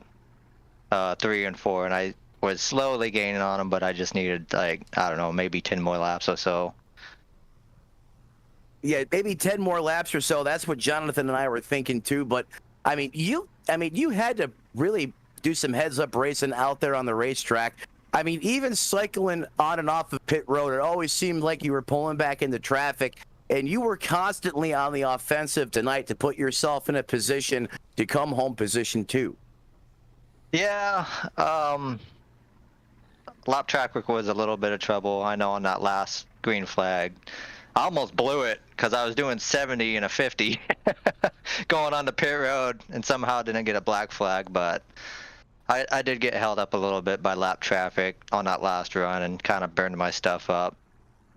3 and 4, and I was slowly gaining on them, but I just needed like, I don't know, maybe 10 more laps or so. Yeah, maybe 10 more laps or so. That's what Jonathan and I were thinking too. But I mean, you had to really do some heads-up racing out there on the racetrack. I mean, even cycling on and off of pit road, it always seemed like you were pulling back into traffic, and you were constantly on the offensive tonight to put yourself in a position to come home position 2. Yeah, lap traffic was a little bit of trouble. I know on that last green flag, I almost blew it because I was doing 70 and a 50 going on the pit road and somehow didn't get a black flag, but I did get held up a little bit by lap traffic on that last run and kind of burned my stuff up,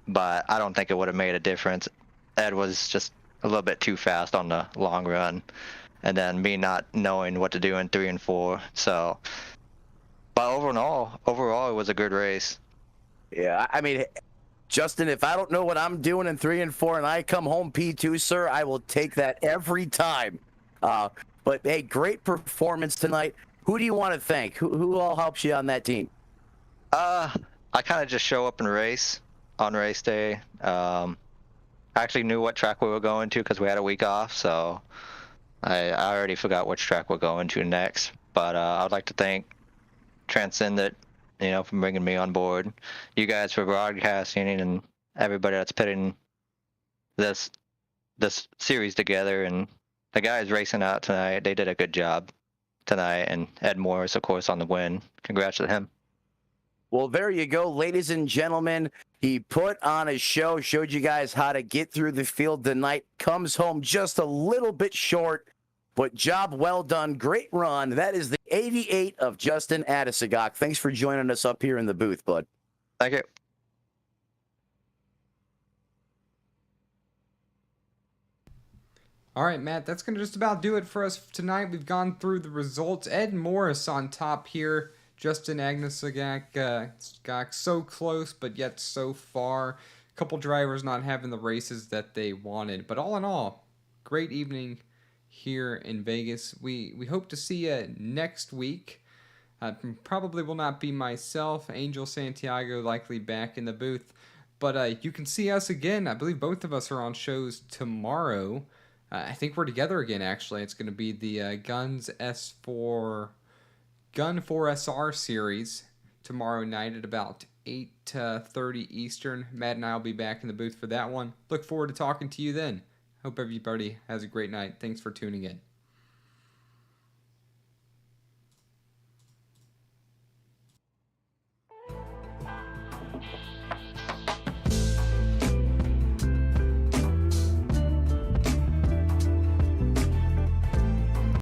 but I don't think it would have made a difference. Ed was just a little bit too fast on the long run, and then me not knowing what to do in 3 and 4. So, but overall, it was a good race. Yeah, I mean, Justin, if I don't know what I'm doing in 3 and 4 and I come home P2, sir, I will take that every time. But hey, great performance tonight. Who do you want to thank? Who all helps you on that team? I kind of just show up and race on race day. I actually knew what track we were going to because we had a week off, so I already forgot which track we're going to next. But I'd like to thank Transcendent, for bringing me on board. You guys for broadcasting, and everybody that's putting this series together, and the guys racing out tonight. They did a good job tonight, and Ed Morris, of course, on the win. Congrats to him. Well, there you go, ladies and gentlemen. He put on a show, showed you guys how to get through the field tonight. Comes home just a little bit short, but job well done. Great run. That is the 88 of Justin Adisagok. Thanks for joining us up here in the booth, bud. Thank you. All right, Matt, that's going to just about do it for us tonight. We've gone through the results. Ed Morris on top here. Justin Agnesagak, so close, but yet so far. A couple drivers not having the races that they wanted. But all in all, great evening here in Vegas. We hope to see you next week. Probably will not be myself. Angel Santiago likely back in the booth. But you can see us again. I believe both of us are on shows tomorrow. I think we're together again, actually. It's going to be the Gun 4SR series tomorrow night at about 8:30 Eastern. Matt and I will be back in the booth for that one. Look forward to talking to you then. Hope everybody has a great night. Thanks for tuning in.